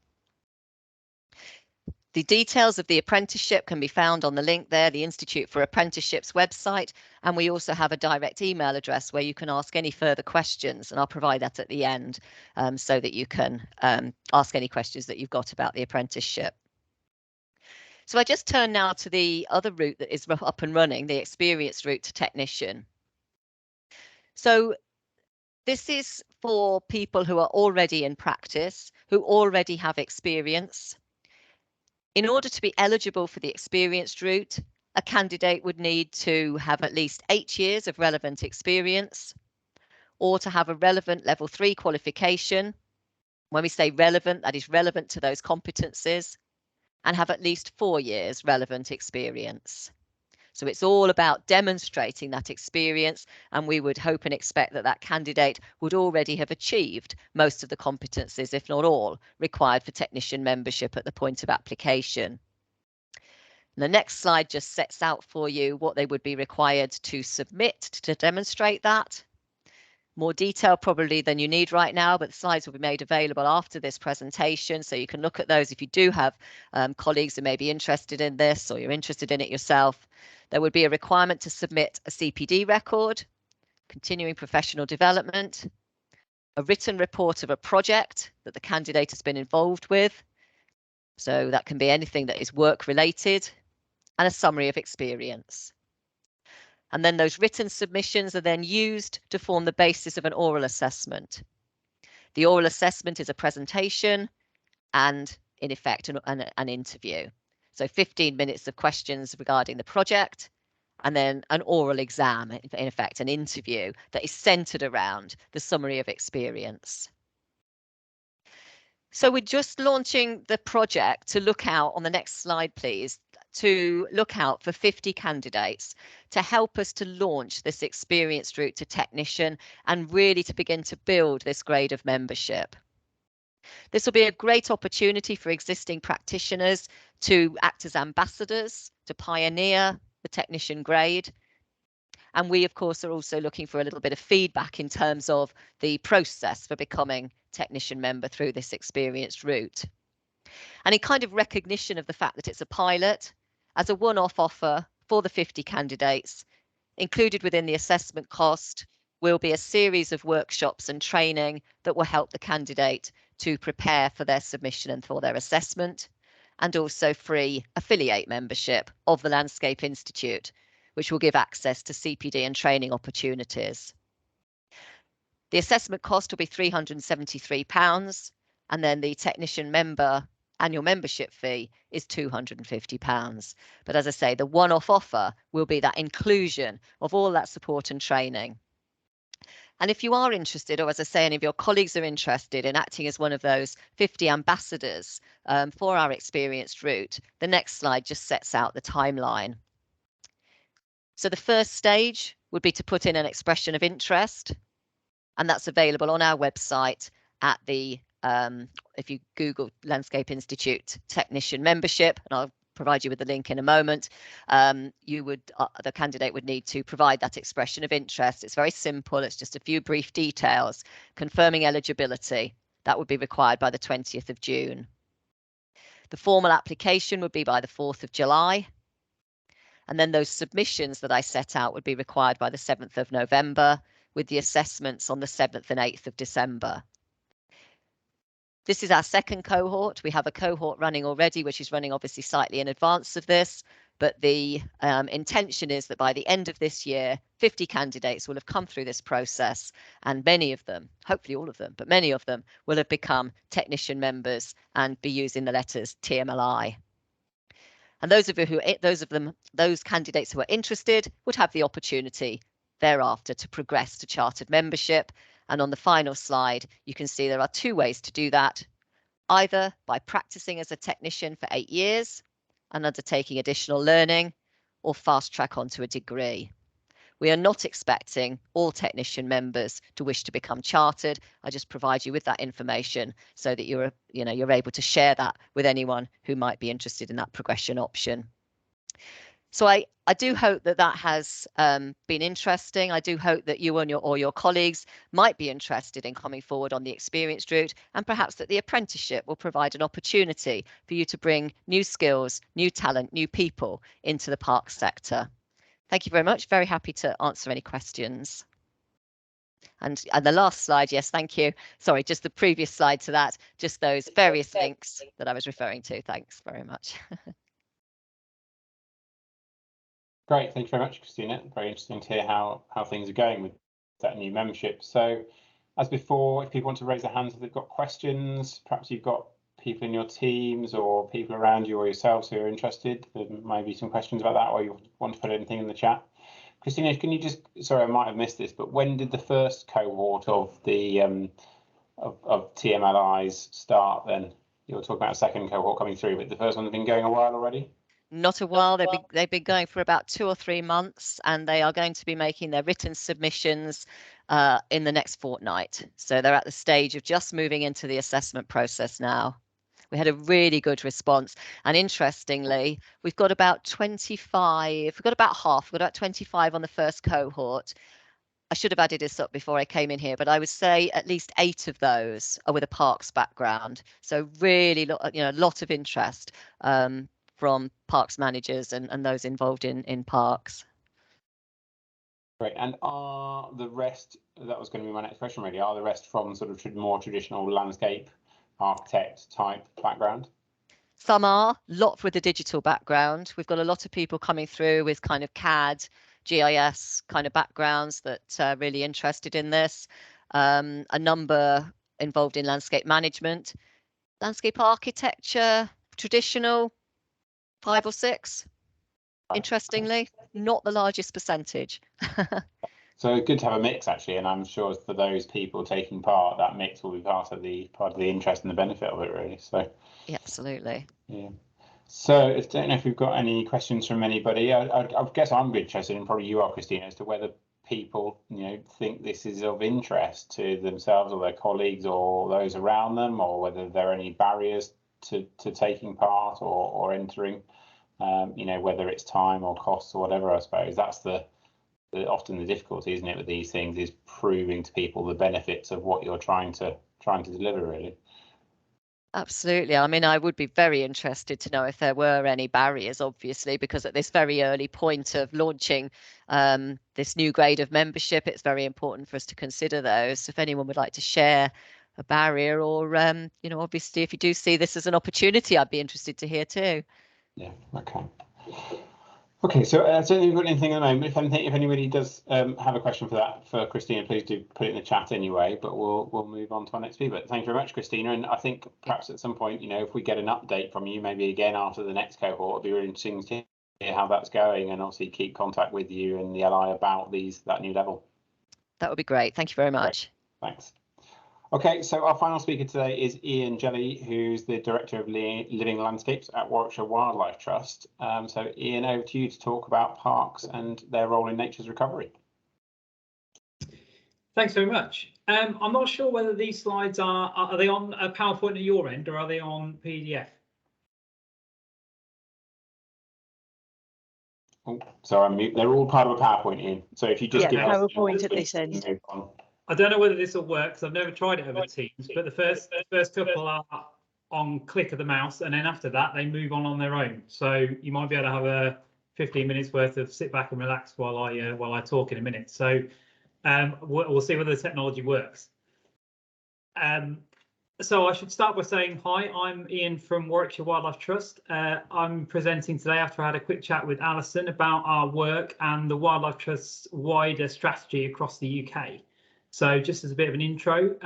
The details of the apprenticeship can be found on the link there, the Institute for Apprenticeships website, and we also have a direct email address where you can ask any further questions, and I'll provide that at the end so that you can ask any questions that you've got about the apprenticeship. So I just turn now to the other route that is up and running, the experienced route to technician. So this is for people who are already in practice, who already have experience. In order to be eligible for the experienced route, a candidate would need to have at least 8 years of relevant experience, or to have a relevant level 3 qualification. When we say relevant, that is relevant to those competencies, and have at least 4 years relevant experience. So it's all about demonstrating that experience, and we would hope and expect that that candidate would already have achieved most of the competencies, if not all, required for technician membership at the point of application. And the next slide just sets out for you what they would be required to submit to demonstrate that. more detail probably than you need right now, but the slides will be made available after this presentation, so you can look at those if you do have colleagues who may be interested in this, or you're interested in it yourself. There would be a requirement to submit a CPD record, continuing professional development, a written report of a project that the candidate has been involved with, so that can be anything that is work related, and a summary of experience. And then those written submissions are then used to form the basis of an oral assessment. The oral assessment is a presentation and, in effect, an interview. So 15 minutes of questions regarding the project, and then an oral exam, in effect, an interview that is centered around the summary of experience. So we're just launching the project to look out on the next slide, please, to look out for 50 candidates to help us to launch this experienced route to technician and really to begin to build this grade of membership. This will be a great opportunity for existing practitioners to act as ambassadors, to pioneer the technician grade. And we, of course, are also looking for a little bit of feedback in terms of the process for becoming technician member through this experienced route. And in kind of recognition of the fact that it's a pilot, as a one-off offer for the 50 candidates, included within the assessment cost will be a series of workshops and training that will help the candidate to prepare for their submission and for their assessment, and also free affiliate membership of the Landscape Institute, which will give access to CPD and training opportunities. The assessment cost will be £373, and then the technician member annual membership fee is £250. But as I say, the one-off offer will be that inclusion of all that support and training. And if you are interested, or as I say, any of your colleagues are interested in acting as one of those 50 ambassadors for our experienced route, the next slide just sets out the timeline. So the first stage would be to put in an expression of interest, and that's available on our website at the if you Google Landscape Institute Technician Membership, and I'll provide you with the link in a moment, the candidate would need to provide that expression of interest. It's very simple. It's just a few brief details confirming eligibility. That would be required by the 20th of June. The formal application would be by the 4th of July. And then those submissions that I set out would be required by the 7th of November, with the assessments on the 7th and 8th of December. This is our second cohort. We have a cohort running already, which is running obviously slightly in advance of this, but the intention is that by the end of this year, 50 candidates will have come through this process, and many of them, hopefully all of them, but many of them will have become technician members and be using the letters TMLI. And those candidates who are interested would have the opportunity thereafter to progress to chartered membership. And on the final slide, you can see there are two ways to do that, either by practicing as a technician for 8 years and undertaking additional learning, or fast track onto a degree. We are not expecting all technician members to wish to become chartered. I just provide you with that information so that you're able to share that with anyone who might be interested in that progression option. So I do hope that that has been interesting. I do hope that you and your colleagues might be interested in coming forward on the experienced route, and perhaps that the apprenticeship will provide an opportunity for you to bring new skills, new talent, new people into the parks sector. Thank you very much. Very happy to answer any questions. And the last slide, yes, thank you. Sorry, just the previous slide to that, just those various links that I was referring to. Thanks very much. Great, thank you very much, Christina. Very interesting to hear how things are going with that new membership. So, as before, if people want to raise their hands if they've got questions, perhaps you've got people in your teams or people around you or yourselves who are interested, there might be some questions about that, or you want to put anything in the chat. Christina, can you just, sorry, I might have missed this, but when did the first cohort of the of TMLIs start then? You were talking about a second cohort coming through, but the first one has been going a while already? Not a while. They've been going for about 2 or 3 months, and they are going to be making their written submissions in the next fortnight. So they're at the stage of just moving into the assessment process now. We had a really good response, and interestingly, we've got about 25. We've got about half. We've got about 25 on the first cohort. I should have added this up before I came in here, but I would say at least 8 of those are with a parks background. So really, a lot of interest from parks managers and those involved in parks. Great. And are the rest, that was going to be my next question really, are the rest from sort of more traditional landscape architect type background? Some are, a lot with a digital background. We've got a lot of people coming through with kind of CAD, GIS kind of backgrounds that are really interested in this. A number involved in landscape management, landscape architecture, traditional, 5 or 6. Interestingly, not the largest percentage. So good to have a mix actually, and I'm sure for those people taking part, that mix will be part of the interest and the benefit of it really. So yeah, absolutely. Yeah. So I don't know if we've got any questions from anybody. I guess I'm interested, and probably you are, Christina, as to whether people, think this is of interest to themselves or their colleagues or those around them, or whether there are any barriers to taking part or entering. Whether it's time or costs or whatever. I suppose that's often the difficulty, isn't it, with these things, is proving to people the benefits of what you're trying to deliver, really. Absolutely. I mean, I would be very interested to know if there were any barriers, obviously, because at this very early point of launching this new grade of membership, it's very important for us to consider those. If anyone would like to share a barrier or, obviously, if you do see this as an opportunity, I'd be interested to hear too. Yeah, okay. Okay, so I don't think we've got anything at the moment. If anybody does have a question for Christina, please do put it in the chat anyway. But we'll move on to our next speaker. But thank you very much, Christina. And I think perhaps at some point, if we get an update from you, maybe again after the next cohort, it'd be really interesting to hear how that's going, and obviously keep contact with you and the LI about that new level. That would be great. Thank you very much. Great. Thanks. Okay, so our final speaker today is Jelley, who's the Director of Living Landscapes at Warwickshire Wildlife Trust. So Ian, over to you to talk about parks and their role in nature's recovery. Thanks very much. I'm not sure whether these slides are they on a PowerPoint at your end or are they on PDF? Oh, sorry, I'm mute. They're all part of a PowerPoint, Ian. So if you just give us PowerPoint at this end. I don't know whether this will work because I've never tried it over Teams, but the first couple are on click of the mouse, and then after that they move on their own. So you might be able to have a 15 minutes worth of sit back and relax while I talk in a minute. So we'll see whether the technology works. So I should start by saying hi, I'm Ian from Warwickshire Wildlife Trust. I'm presenting today after I had a quick chat with Alison about our work and the Wildlife Trust's wider strategy across the UK. So just as a bit of an intro,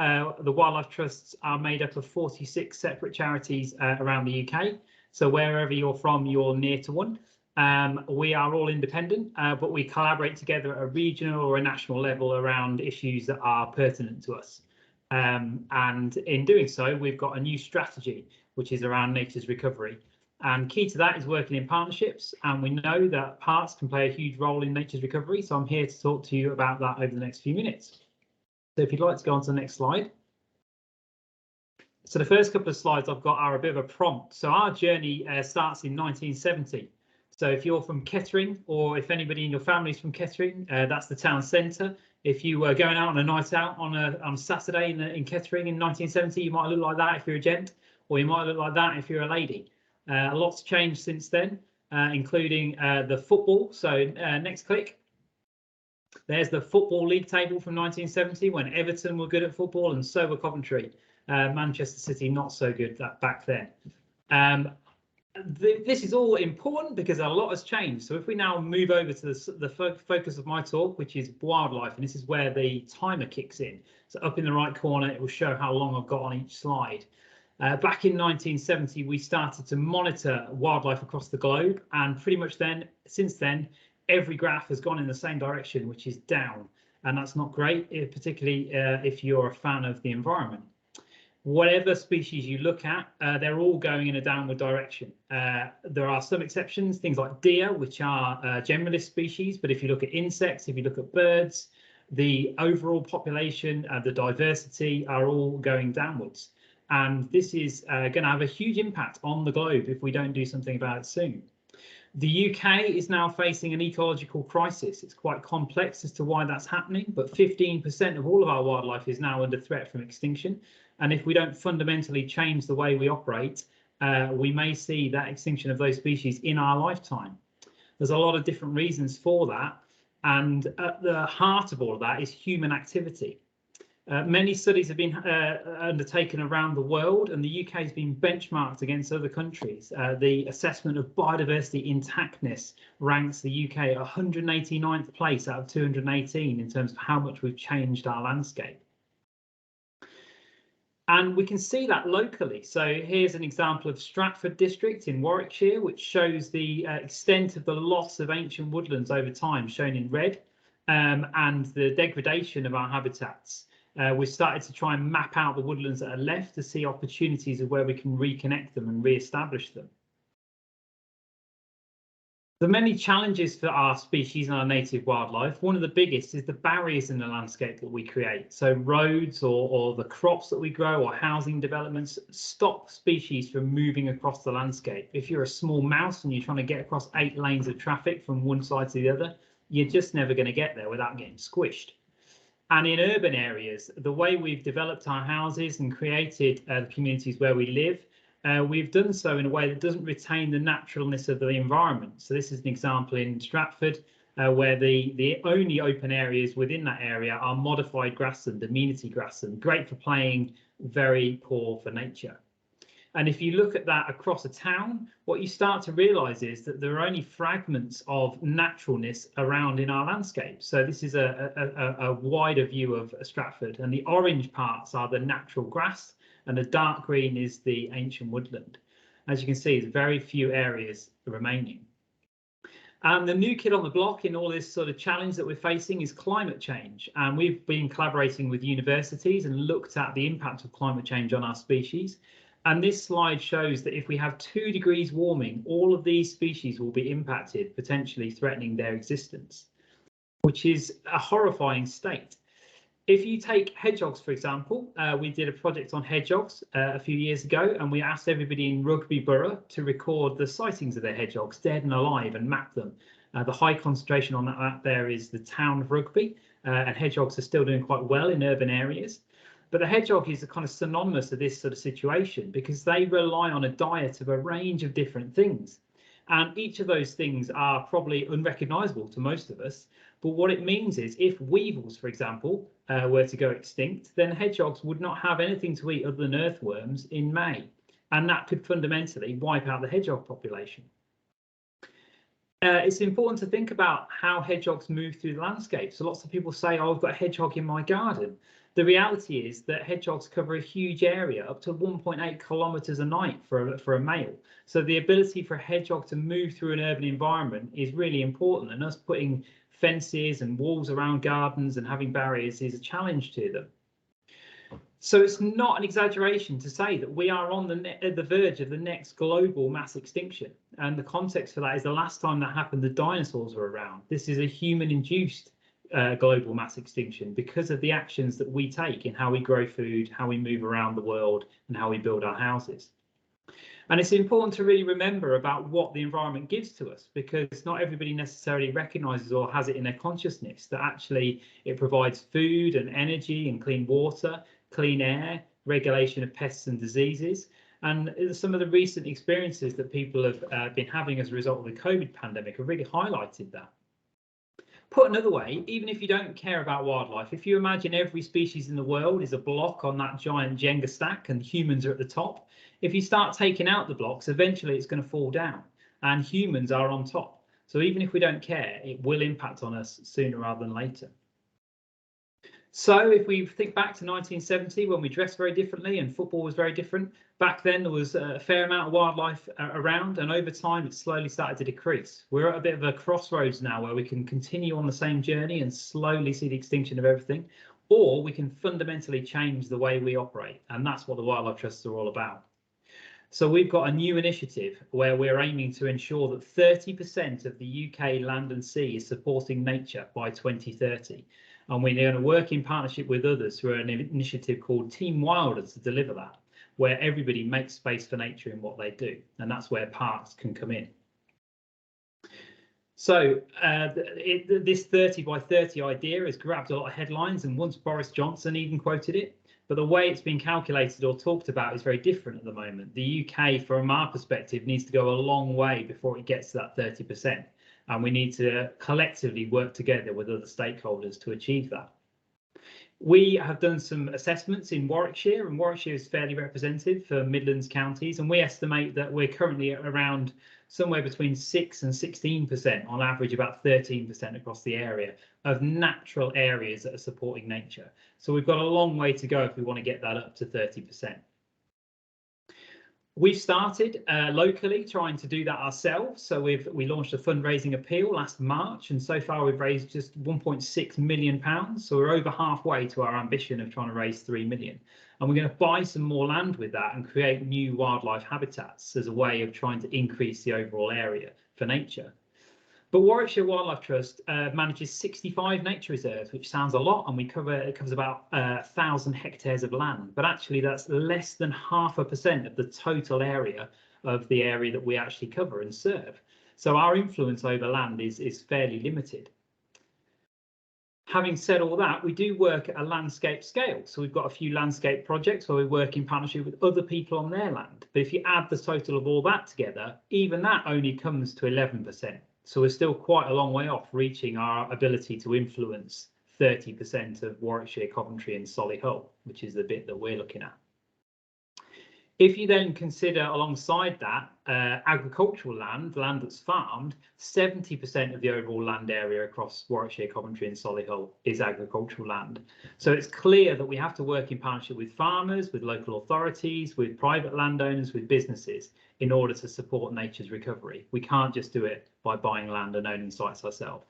the Wildlife Trusts are made up of 46 separate charities around the UK. So wherever you're from, you're near to one. We are all independent, but we collaborate together at a regional or a national level around issues that are pertinent to us. And in doing so, we've got a new strategy, which is around nature's recovery. And key to that is working in partnerships. And we know that parks can play a huge role in nature's recovery. So I'm here to talk to you about that over the next few minutes. So if you'd like to go on to the next slide. So the first couple of slides I've got are a bit of a prompt. So our journey starts in 1970. So if you're from Kettering, or if anybody in your family is from Kettering, that's the town centre. If you were going out on a night out on a Saturday in Kettering in 1970, you might look like that if you're a gent, or you might look like that if you're a lady. A lot's changed since then, including the football. So next click. There's the Football League table from 1970 when Everton were good at football and so were Coventry. Manchester City not so good back then. This is all important because a lot has changed. So if we now move over to the focus of my talk, which is wildlife, and this is where the timer kicks in. So up in the right corner, it will show how long I've got on each slide. Back in 1970, we started to monitor wildlife across the globe, and pretty much since then, every graph has gone in the same direction, which is down, and that's not great, particularly if you're a fan of the environment. Whatever species you look at, they're all going in a downward direction. There are some exceptions, things like deer, which are generalist species, but if you look at insects, if you look at birds, the overall population, the diversity are all going downwards. And this is going to have a huge impact on the globe if we don't do something about it soon. The UK is now facing an ecological crisis. It's quite complex as to why that's happening, but 15% of all of our wildlife is now under threat from extinction. And if we don't fundamentally change the way we operate, we may see that extinction of those species in our lifetime. There's a lot of different reasons for that. And at the heart of all of that is human activity. Many studies have been undertaken around the world, and the UK has been benchmarked against other countries. The assessment of biodiversity intactness ranks the UK at 189th place out of 218 in terms of how much we've changed our landscape. And we can see that locally. So here's an example of Stratford district in Warwickshire, which shows the extent of the loss of ancient woodlands over time, shown in red, and the degradation of our habitats. We've started to try and map out the woodlands that are left to see opportunities of where we can reconnect them and re-establish them. The many challenges for our species and our native wildlife, one of the biggest is the barriers in the landscape that we create. So roads or the crops that we grow or housing developments stop species from moving across the landscape. If you're a small mouse and you're trying to get across 8 lanes of traffic from one side to the other, you're just never going to get there without getting squished. And in urban areas, the way we've developed our houses and created the communities where we live, we've done so in a way that doesn't retain the naturalness of the environment. So this is an example in Stratford, where the only open areas within that area are modified grassland, amenity grassland, great for playing, very poor for nature. And if you look at that across a town, what you start to realise is that there are only fragments of naturalness around in our landscape. So this is a wider view of Stratford, and the orange parts are the natural grass, and the dark green is the ancient woodland. As you can see, there's very few areas remaining. And the new kid on the block in all this sort of challenge that we're facing is climate change. And we've been collaborating with universities and looked at the impact of climate change on our species. And this slide shows that if we have 2 degrees warming, all of these species will be impacted, potentially threatening their existence, which is a horrifying state. If you take hedgehogs, for example, we did a project on hedgehogs a few years ago, and we asked everybody in Rugby Borough to record the sightings of their hedgehogs, dead and alive, and map them. The high concentration on that there is the town of Rugby, and hedgehogs are still doing quite well in urban areas. But the hedgehog is a kind of synonymous of this sort of situation because they rely on a diet of a range of different things. And each of those things are probably unrecognisable to most of us. But what it means is if weevils, for example, were to go extinct, then hedgehogs would not have anything to eat other than earthworms in May. And that could fundamentally wipe out the hedgehog population. It's important to think about how hedgehogs move through the landscape. So lots of people say, oh, I've got a hedgehog in my garden. The reality is that hedgehogs cover a huge area, up to 1.8 kilometres a night for a male. So the ability for a hedgehog to move through an urban environment is really important, and us putting fences and walls around gardens and having barriers is a challenge to them. So it's not an exaggeration to say that we are on the verge of the next global mass extinction. And the context for that is the last time that happened, the dinosaurs were around. This is a human-induced global mass extinction because of the actions that we take in how we grow food, how we move around the world, and how we build our houses. And it's important to really remember about what the environment gives to us, because not everybody necessarily recognises or has it in their consciousness that actually it provides food and energy and clean water, clean air, regulation of pests and diseases. And some of the recent experiences that people have been having as a result of the COVID pandemic have really highlighted that. Put another way, even if you don't care about wildlife, if you imagine every species in the world is a block on that giant Jenga stack and humans are at the top, if you start taking out the blocks, eventually it's going to fall down and humans are on top. So even if we don't care, it will impact on us sooner rather than later. So if we think back to 1970, when we dressed very differently and football was very different, back then there was a fair amount of wildlife around, and over time it slowly started to decrease. We're at a bit of a crossroads now where we can continue on the same journey and slowly see the extinction of everything, or we can fundamentally change the way we operate, and that's what the Wildlife Trusts are all about. So we've got a new initiative where we're aiming to ensure that 30% of the UK land and sea is supporting nature by 2030. And we're going to work in partnership with others through an initiative called Team Wilder to deliver that, where everybody makes space for nature in what they do. And that's where parks can come in. So this 30 by 30 idea has grabbed a lot of headlines, and once Boris Johnson even quoted it. But the way it's been calculated or talked about is very different at the moment. The UK, from our perspective, needs to go a long way before it gets to that 30%. And we need to collectively work together with other stakeholders to achieve that. We have done some assessments in Warwickshire, and Warwickshire is fairly representative for Midlands counties, and we estimate that we're currently at around somewhere between 6 and 16%, on average about 13% across the area, of natural areas that are supporting nature. So we've got a long way to go if we want to get that up to 30%. We've started locally trying to do that ourselves. So we launched a fundraising appeal last March, and so far we've raised just £1.6 million. So we're over halfway to our ambition of trying to raise 3 million. And we're going to buy some more land with that and create new wildlife habitats as a way of trying to increase the overall area for nature. But Warwickshire Wildlife Trust manages 65 nature reserves, which sounds a lot, and it covers about 1,000 hectares of land. But actually, that's less than 0.5% of the total area of the area that we actually cover and serve. So our influence over land is fairly limited. Having said all that, we do work at a landscape scale. So we've got a few landscape projects where we work in partnership with other people on their land. But if you add the total of all that together, even that only comes to 11%. So we're still quite a long way off reaching our ability to influence 30% of Warwickshire, Coventry and Solihull, which is the bit that we're looking at. If you then consider alongside that agricultural land that's farmed, 70% of the overall land area across Warwickshire, Coventry and Solihull is agricultural land. So it's clear that we have to work in partnership with farmers, with local authorities, with private landowners, with businesses in order to support nature's recovery. We can't just do it by buying land and owning sites ourselves.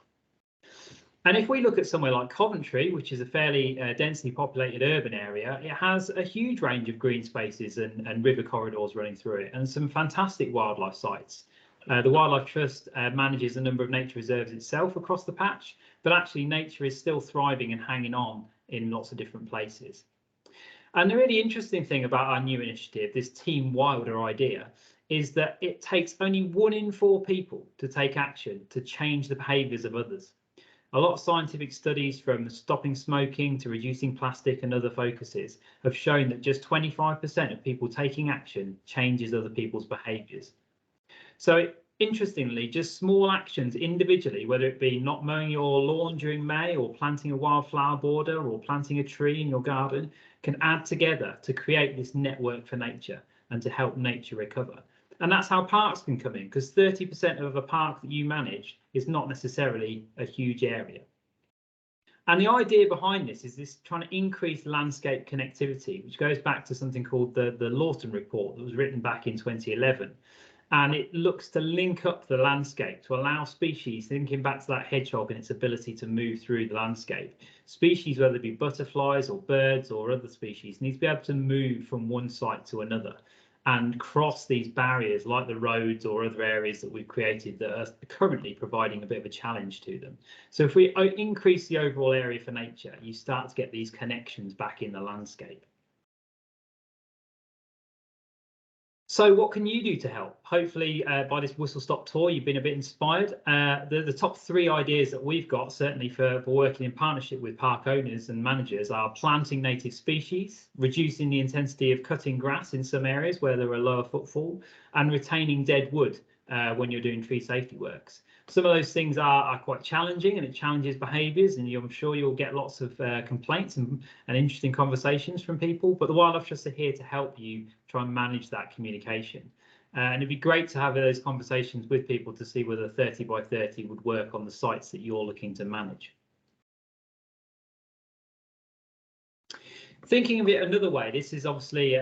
And if we look at somewhere like Coventry, which is a fairly densely populated urban area, it has a huge range of green spaces and river corridors running through it, and some fantastic wildlife sites. The Wildlife Trust manages a number of nature reserves itself across the patch, but actually nature is still thriving and hanging on in lots of different places. And the really interesting thing about our new initiative, this Team Wilder idea, is that it takes only 1 in 4 people to take action to change the behaviours of others. A lot of scientific studies, from stopping smoking to reducing plastic and other focuses, have shown that just 25% of people taking action changes other people's behaviours. So interestingly, just small actions individually, whether it be not mowing your lawn during May or planting a wildflower border or planting a tree in your garden, can add together to create this network for nature and to help nature recover. And that's how parks can come in, because 30% of a park that you manage is not necessarily a huge area. And the idea behind this is this trying to increase landscape connectivity, which goes back to something called the Lawton Report that was written back in 2011. And it looks to link up the landscape to allow species, thinking back to that hedgehog and its ability to move through the landscape. Species, whether it be butterflies or birds or other species, need to be able to move from one site to another and cross these barriers like the roads or other areas that we've created that are currently providing a bit of a challenge to them. So if we increase the overall area for nature, you start to get these connections back in the landscape. So what can you do to help? Hopefully by this whistle stop tour, you've been a bit inspired. The top 3 ideas that we've got, certainly for working in partnership with park owners and managers, are planting native species, reducing the intensity of cutting grass in some areas where there are lower footfall, and retaining dead wood when you're doing tree safety works. Some of those things are quite challenging, and it challenges behaviours, and I'm sure you'll get lots of complaints and interesting conversations from people, but the Wildlife Trusts are here to help you try and manage that communication. And it'd be great to have those conversations with people to see whether 30 by 30 would work on the sites that you're looking to manage. Thinking of it another way, this is obviously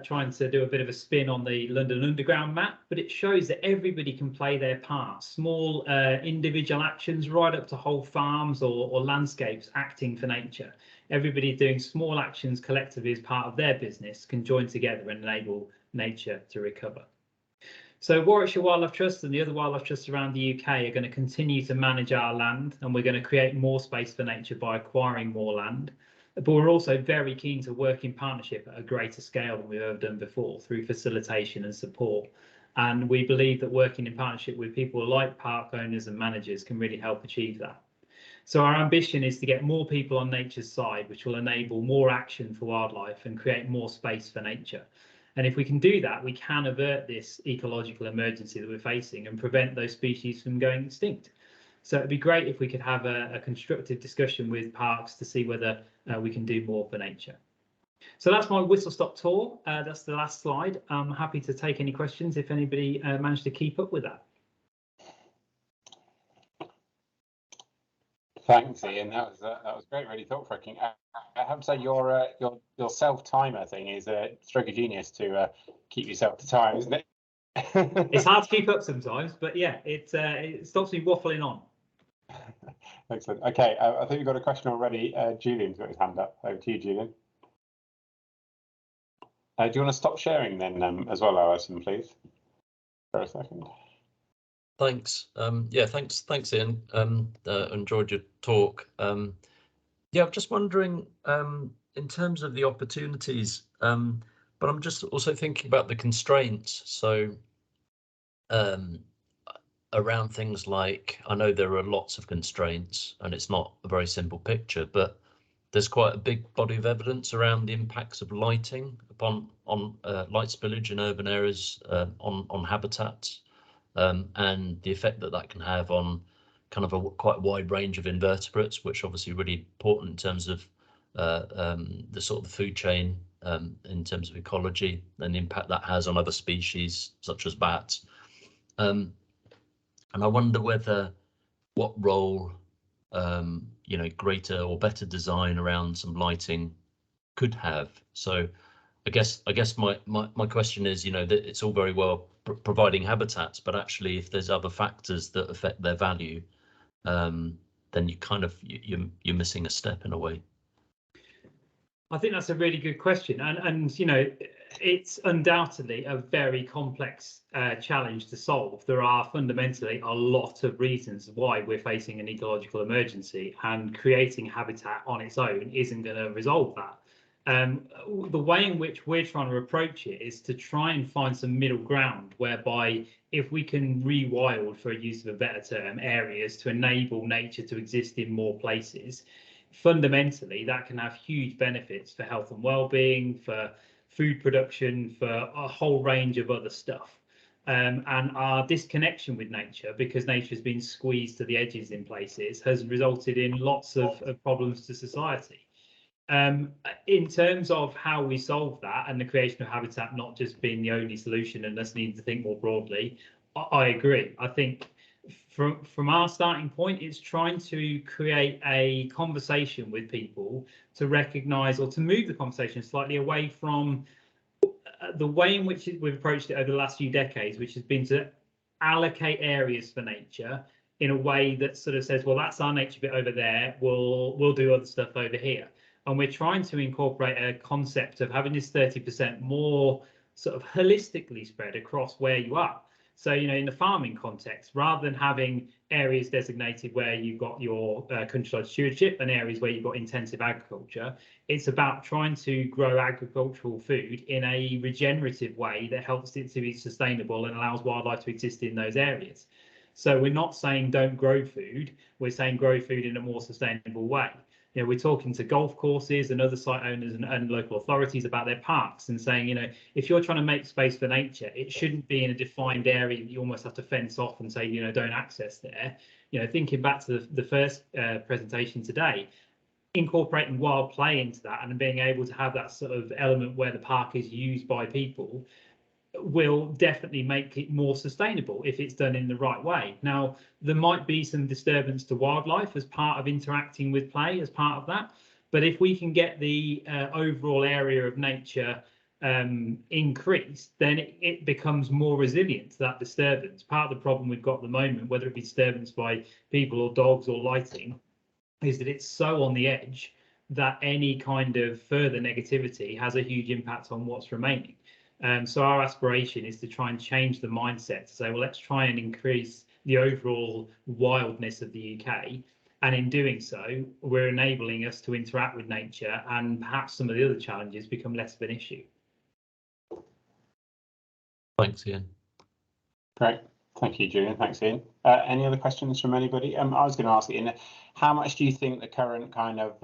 trying to do a bit of a spin on the London Underground map, but it shows that everybody can play their part. Small individual actions right up to whole farms or landscapes acting for nature. Everybody doing small actions collectively as part of their business can join together and enable nature to recover. So Warwickshire Wildlife Trust and the other wildlife trusts around the UK are going to continue to manage our land, and we're going to create more space for nature by acquiring more land. But we're also very keen to work in partnership at a greater scale than we've ever done before through facilitation and support. And we believe that working in partnership with people like park owners and managers can really help achieve that. So our ambition is to get more people on nature's side, which will enable more action for wildlife and create more space for nature. And if we can do that, we can avert this ecological emergency that we're facing and prevent those species from going extinct. So it'd be great if we could have a constructive discussion with parks to see whether we can do more for nature. So that's my whistle-stop tour. That's the last slide. I'm happy to take any questions if anybody managed to keep up with that. Thanks, Ian. That was great, really thought-provoking. I have to say your self-timer thing is a stroke of genius to keep yourself to time, isn't it? It's hard to keep up sometimes, but yeah, it stops me waffling on. Excellent. Okay, I think we've got a question already. Julian's got his hand up. Over to you, Julian. Do you want to stop sharing then as well, Alison, please, for a second? Thanks. Yeah, thanks, Ian. Enjoyed your talk. Yeah, I'm just wondering in terms of the opportunities, but I'm just also thinking about the constraints. So around things like, I know there are lots of constraints and it's not a very simple picture, but there's quite a big body of evidence around the impacts of lighting on light spillage in urban areas on habitats, and the effect that can have on kind of a quite wide range of invertebrates, which obviously really important in terms of the sort of the food chain, in terms of ecology, and the impact that has on other species such as bats. And I wonder what role greater or better design around some lighting could have. So I guess my question is, that it's all very well providing habitats, but actually if there's other factors that affect their value, then you're missing a step in a way. I think that's a really good question, and it's undoubtedly a very complex challenge to solve. There are fundamentally a lot of reasons why we're facing an ecological emergency, and creating habitat on its own isn't going to resolve that. The way in which we're trying to approach it is to try and find some middle ground, whereby if we can rewild, for use of a better term, areas to enable nature to exist in more places, fundamentally that can have huge benefits for health and well-being, for food production, for a whole range of other stuff. And our disconnection with nature, because nature has been squeezed to the edges in places, has resulted in lots of problems to society. In terms of how we solve that, and the creation of habitat not just being the only solution and us needing to think more broadly, I agree. I think from our starting point, it's trying to create a conversation with people to recognise, or to move the conversation slightly away from the way in which we've approached it over the last few decades, which has been to allocate areas for nature in a way that sort of says, well, that's our nature bit over there, we'll do other stuff over here. And we're trying to incorporate a concept of having this 30% more sort of holistically spread across where you are. So, in the farming context, rather than having areas designated where you've got your countryside stewardship and areas where you've got intensive agriculture, it's about trying to grow agricultural food in a regenerative way that helps it to be sustainable and allows wildlife to exist in those areas. So we're not saying don't grow food, we're saying grow food in a more sustainable way. We're talking to golf courses and other site owners and local authorities about their parks and saying, if you're trying to make space for nature, it shouldn't be in a defined area that you almost have to fence off and say, don't access there. Thinking back to the first presentation today, incorporating wild play into that and being able to have that sort of element where the park is used by people will definitely make it more sustainable if it's done in the right way. Now, there might be some disturbance to wildlife as part of interacting with play as part of that, but if we can get the overall area of nature increased, then it becomes more resilient to that disturbance. Part of the problem we've got at the moment, whether it be disturbance by people or dogs or lighting, is that it's so on the edge that any kind of further negativity has a huge impact on what's remaining. So our aspiration is to try and change the mindset to say, well, let's try and increase the overall wildness of the UK. And in doing so, we're enabling us to interact with nature, and perhaps some of the other challenges become less of an issue. Thanks, Ian. Great. Thank you, Julian. Thanks, Ian. Any other questions from anybody? I was going to ask Ian, how much do you think the current kind of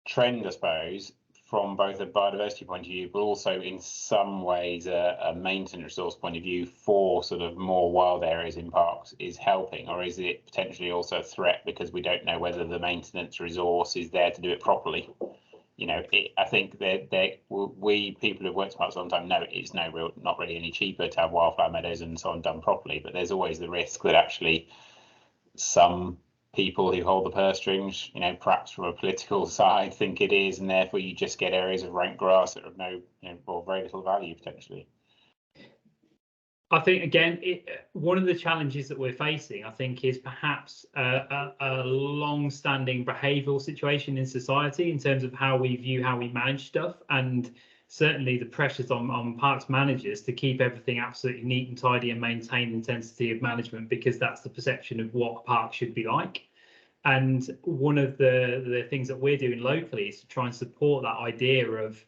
trend, I suppose, from both a biodiversity point of view, but also in some ways a maintenance resource point of view for sort of more wild areas in parks is helping, or is it potentially also a threat because we don't know whether the maintenance resource is there to do it properly? You know, I think that we people who've worked in parks a long time know it's not really any cheaper to have wildflower meadows and so on done properly, but there's always the risk that actually some people who hold the purse strings, you know, perhaps from a political side, think it is, and therefore you just get areas of rank grass that have no, you know, or very little value potentially. I think again, one of the challenges that we're facing, I think, is perhaps a long-standing behavioural situation in society in terms of how we view how we manage stuff, and certainly the pressures on parks managers to keep everything absolutely neat and tidy and maintain the intensity of management, because that's the perception of what a park should be like. And one of the things that we're doing locally is to try and support that idea of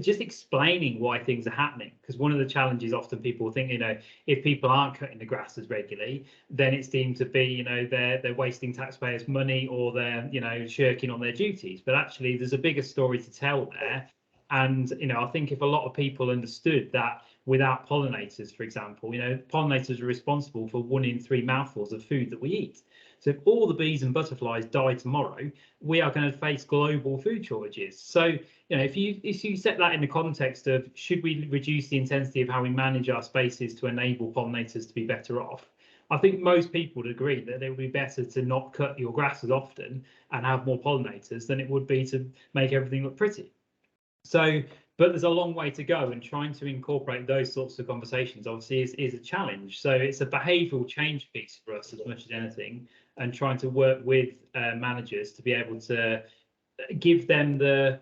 just explaining why things are happening, because one of the challenges often people think, you know, if people aren't cutting the grass as regularly, then it's deemed to be, you know, they're wasting taxpayers' money, or they're, you know, shirking on their duties. But actually there's a bigger story to tell there. And, you know, I think if a lot of people understood that without pollinators, for example, you know, pollinators are responsible for 1 in 3 mouthfuls of food that we eat. So if all the bees and butterflies die tomorrow, we are going to face global food shortages. So, you know, if you set that in the context of should we reduce the intensity of how we manage our spaces to enable pollinators to be better off, I think most people would agree that it would be better to not cut your grass as often and have more pollinators than it would be to make everything look pretty. So, but there's a long way to go, and trying to incorporate those sorts of conversations obviously is a challenge. So it's a behavioural change piece for us as much as anything, and trying to work with managers to be able to give them the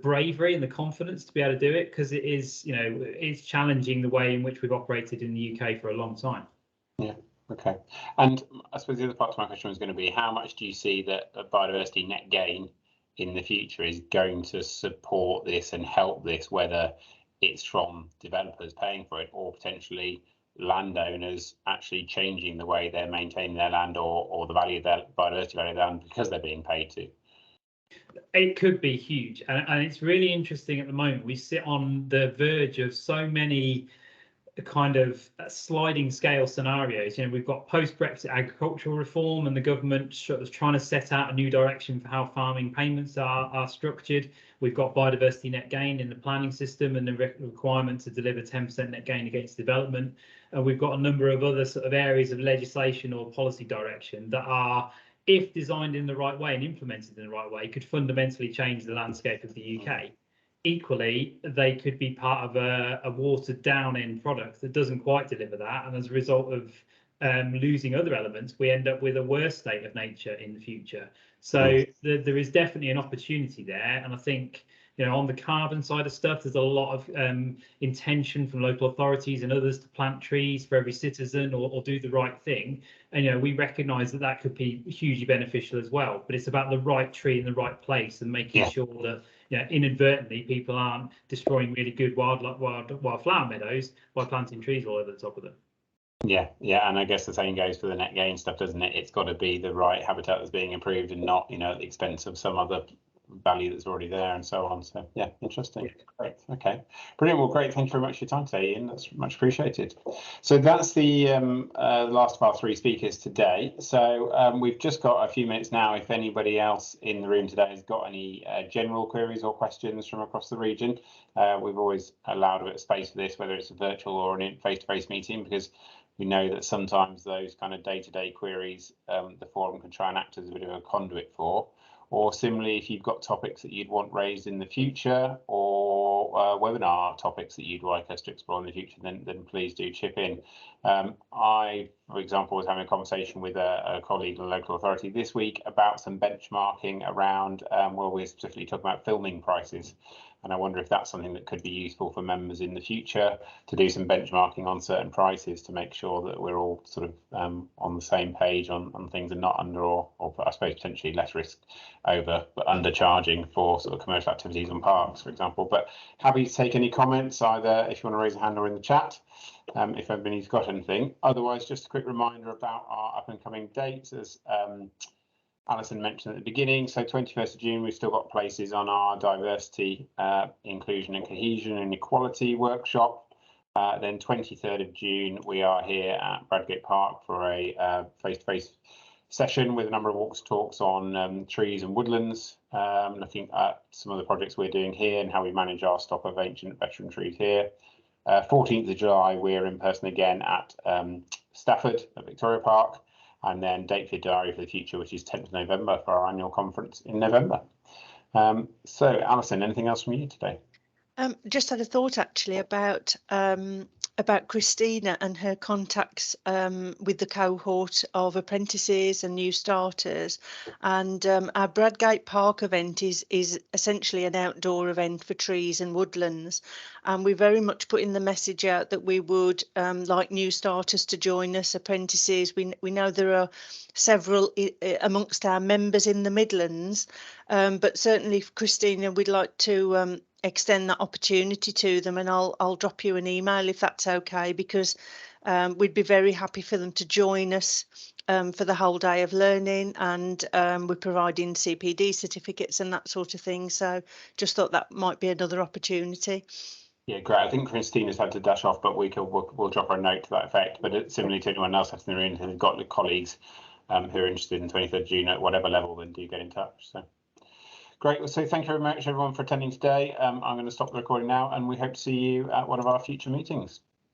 bravery and the confidence to be able to do it, because it is, you know, it's challenging the way in which we've operated in the UK for a long time. Yeah. Okay. And I suppose the other part of my question was going to be, how much do you see that a biodiversity net gain in the future is going to support this and help this, whether it's from developers paying for it or potentially landowners actually changing the way they're maintaining their land, or the value of their biodiversity value of their land because they're being paid to? It could be huge, and it's really interesting at the moment. We sit on the verge of so many kind of sliding scale scenarios. You know, we've got post-Brexit agricultural reform, and the government is trying to set out a new direction for how farming payments are structured. We've got biodiversity net gain in the planning system and the requirement to deliver 10% net gain against development. And we've got a number of other sort of areas of legislation or policy direction that are, if designed in the right way and implemented in the right way, could fundamentally change the landscape of the UK. Equally, they could be part of a watered down end product that doesn't quite deliver that, and as a result of losing other elements, we end up with a worse state of nature in the future. So there is definitely an opportunity there, and I think, you know, on the carbon side of stuff, there's a lot of intention from local authorities and others to plant trees for every citizen, or do the right thing. And, you know, we recognise that that could be hugely beneficial as well. But it's about the right tree in the right place and making sure that, you know, inadvertently people aren't destroying really good wildflower meadows by planting trees all over the top of them. Yeah, and I guess the same goes for the net gain stuff, doesn't it? It's got to be the right habitat that's being improved, and not, you know, at the expense of some other value that's already there and so on. So yeah, interesting. Great. Okay, brilliant. Well, great. Thank you very much for your time today, Ian. That's much appreciated. So that's the last of our 3 speakers today. So we've just got a few minutes now. If anybody else in the room today has got any general queries or questions from across the region, we've always allowed a bit of space for this, whether it's a virtual or a face-to-face meeting, because we know that sometimes those kind of day-to-day queries, the forum can try and act as a bit of a conduit for. Or similarly, if you've got topics that you'd want raised in the future, or webinar topics that you'd like us to explore in the future, then please do chip in. I, for example, was having a conversation with a colleague in a local authority this week about some benchmarking around, well, we're specifically talking about filming prices And I wonder if that's something that could be useful for members in the future to do some benchmarking on certain prices to make sure that we're all sort of on the same page on things and not under or I suppose potentially less risk over but undercharging for sort of commercial activities on parks, for example. But happy to take any comments either if you want to raise a hand or in the chat. If anybody's got anything. Otherwise, just a quick reminder about our up and coming dates, as Alison mentioned at the beginning. So 21st of June, we've still got places on our diversity, inclusion and cohesion and equality workshop. Then 23rd of June, we are here at Bradgate Park for a face-to-face session with a number of walks and talks on trees and woodlands, looking at some of the projects we're doing here and how we manage our stock of ancient veteran trees here. 14th of July, we're in person again at Stafford at Victoria Park, and then date for your diary for the future, which is 10th of November for our annual conference in November. So, Alison, anything else from you today? Just had a thought actually about Christina and her contacts with the cohort of apprentices and new starters, and our Bradgate Park event is essentially an outdoor event for trees and woodlands, and we very much put in the message out that we would like new starters to join us, apprentices. We know there are several amongst our members in the Midlands, but certainly Christina, we'd like to extend that opportunity to them, and I'll drop you an email if that's okay, because we'd be very happy for them to join us for the whole day of learning, and we're providing CPD certificates and that sort of thing. So just thought that might be another opportunity. Yeah, great. I think Christina's had to dash off, but we'll drop her a note to that effect. But similarly to anyone else that's in the room who's got the colleagues who are interested in 23rd June at whatever level, then do get in touch. So. Great. So thank you very much, everyone, for attending today. I'm going to stop the recording now, and we hope to see you at one of our future meetings.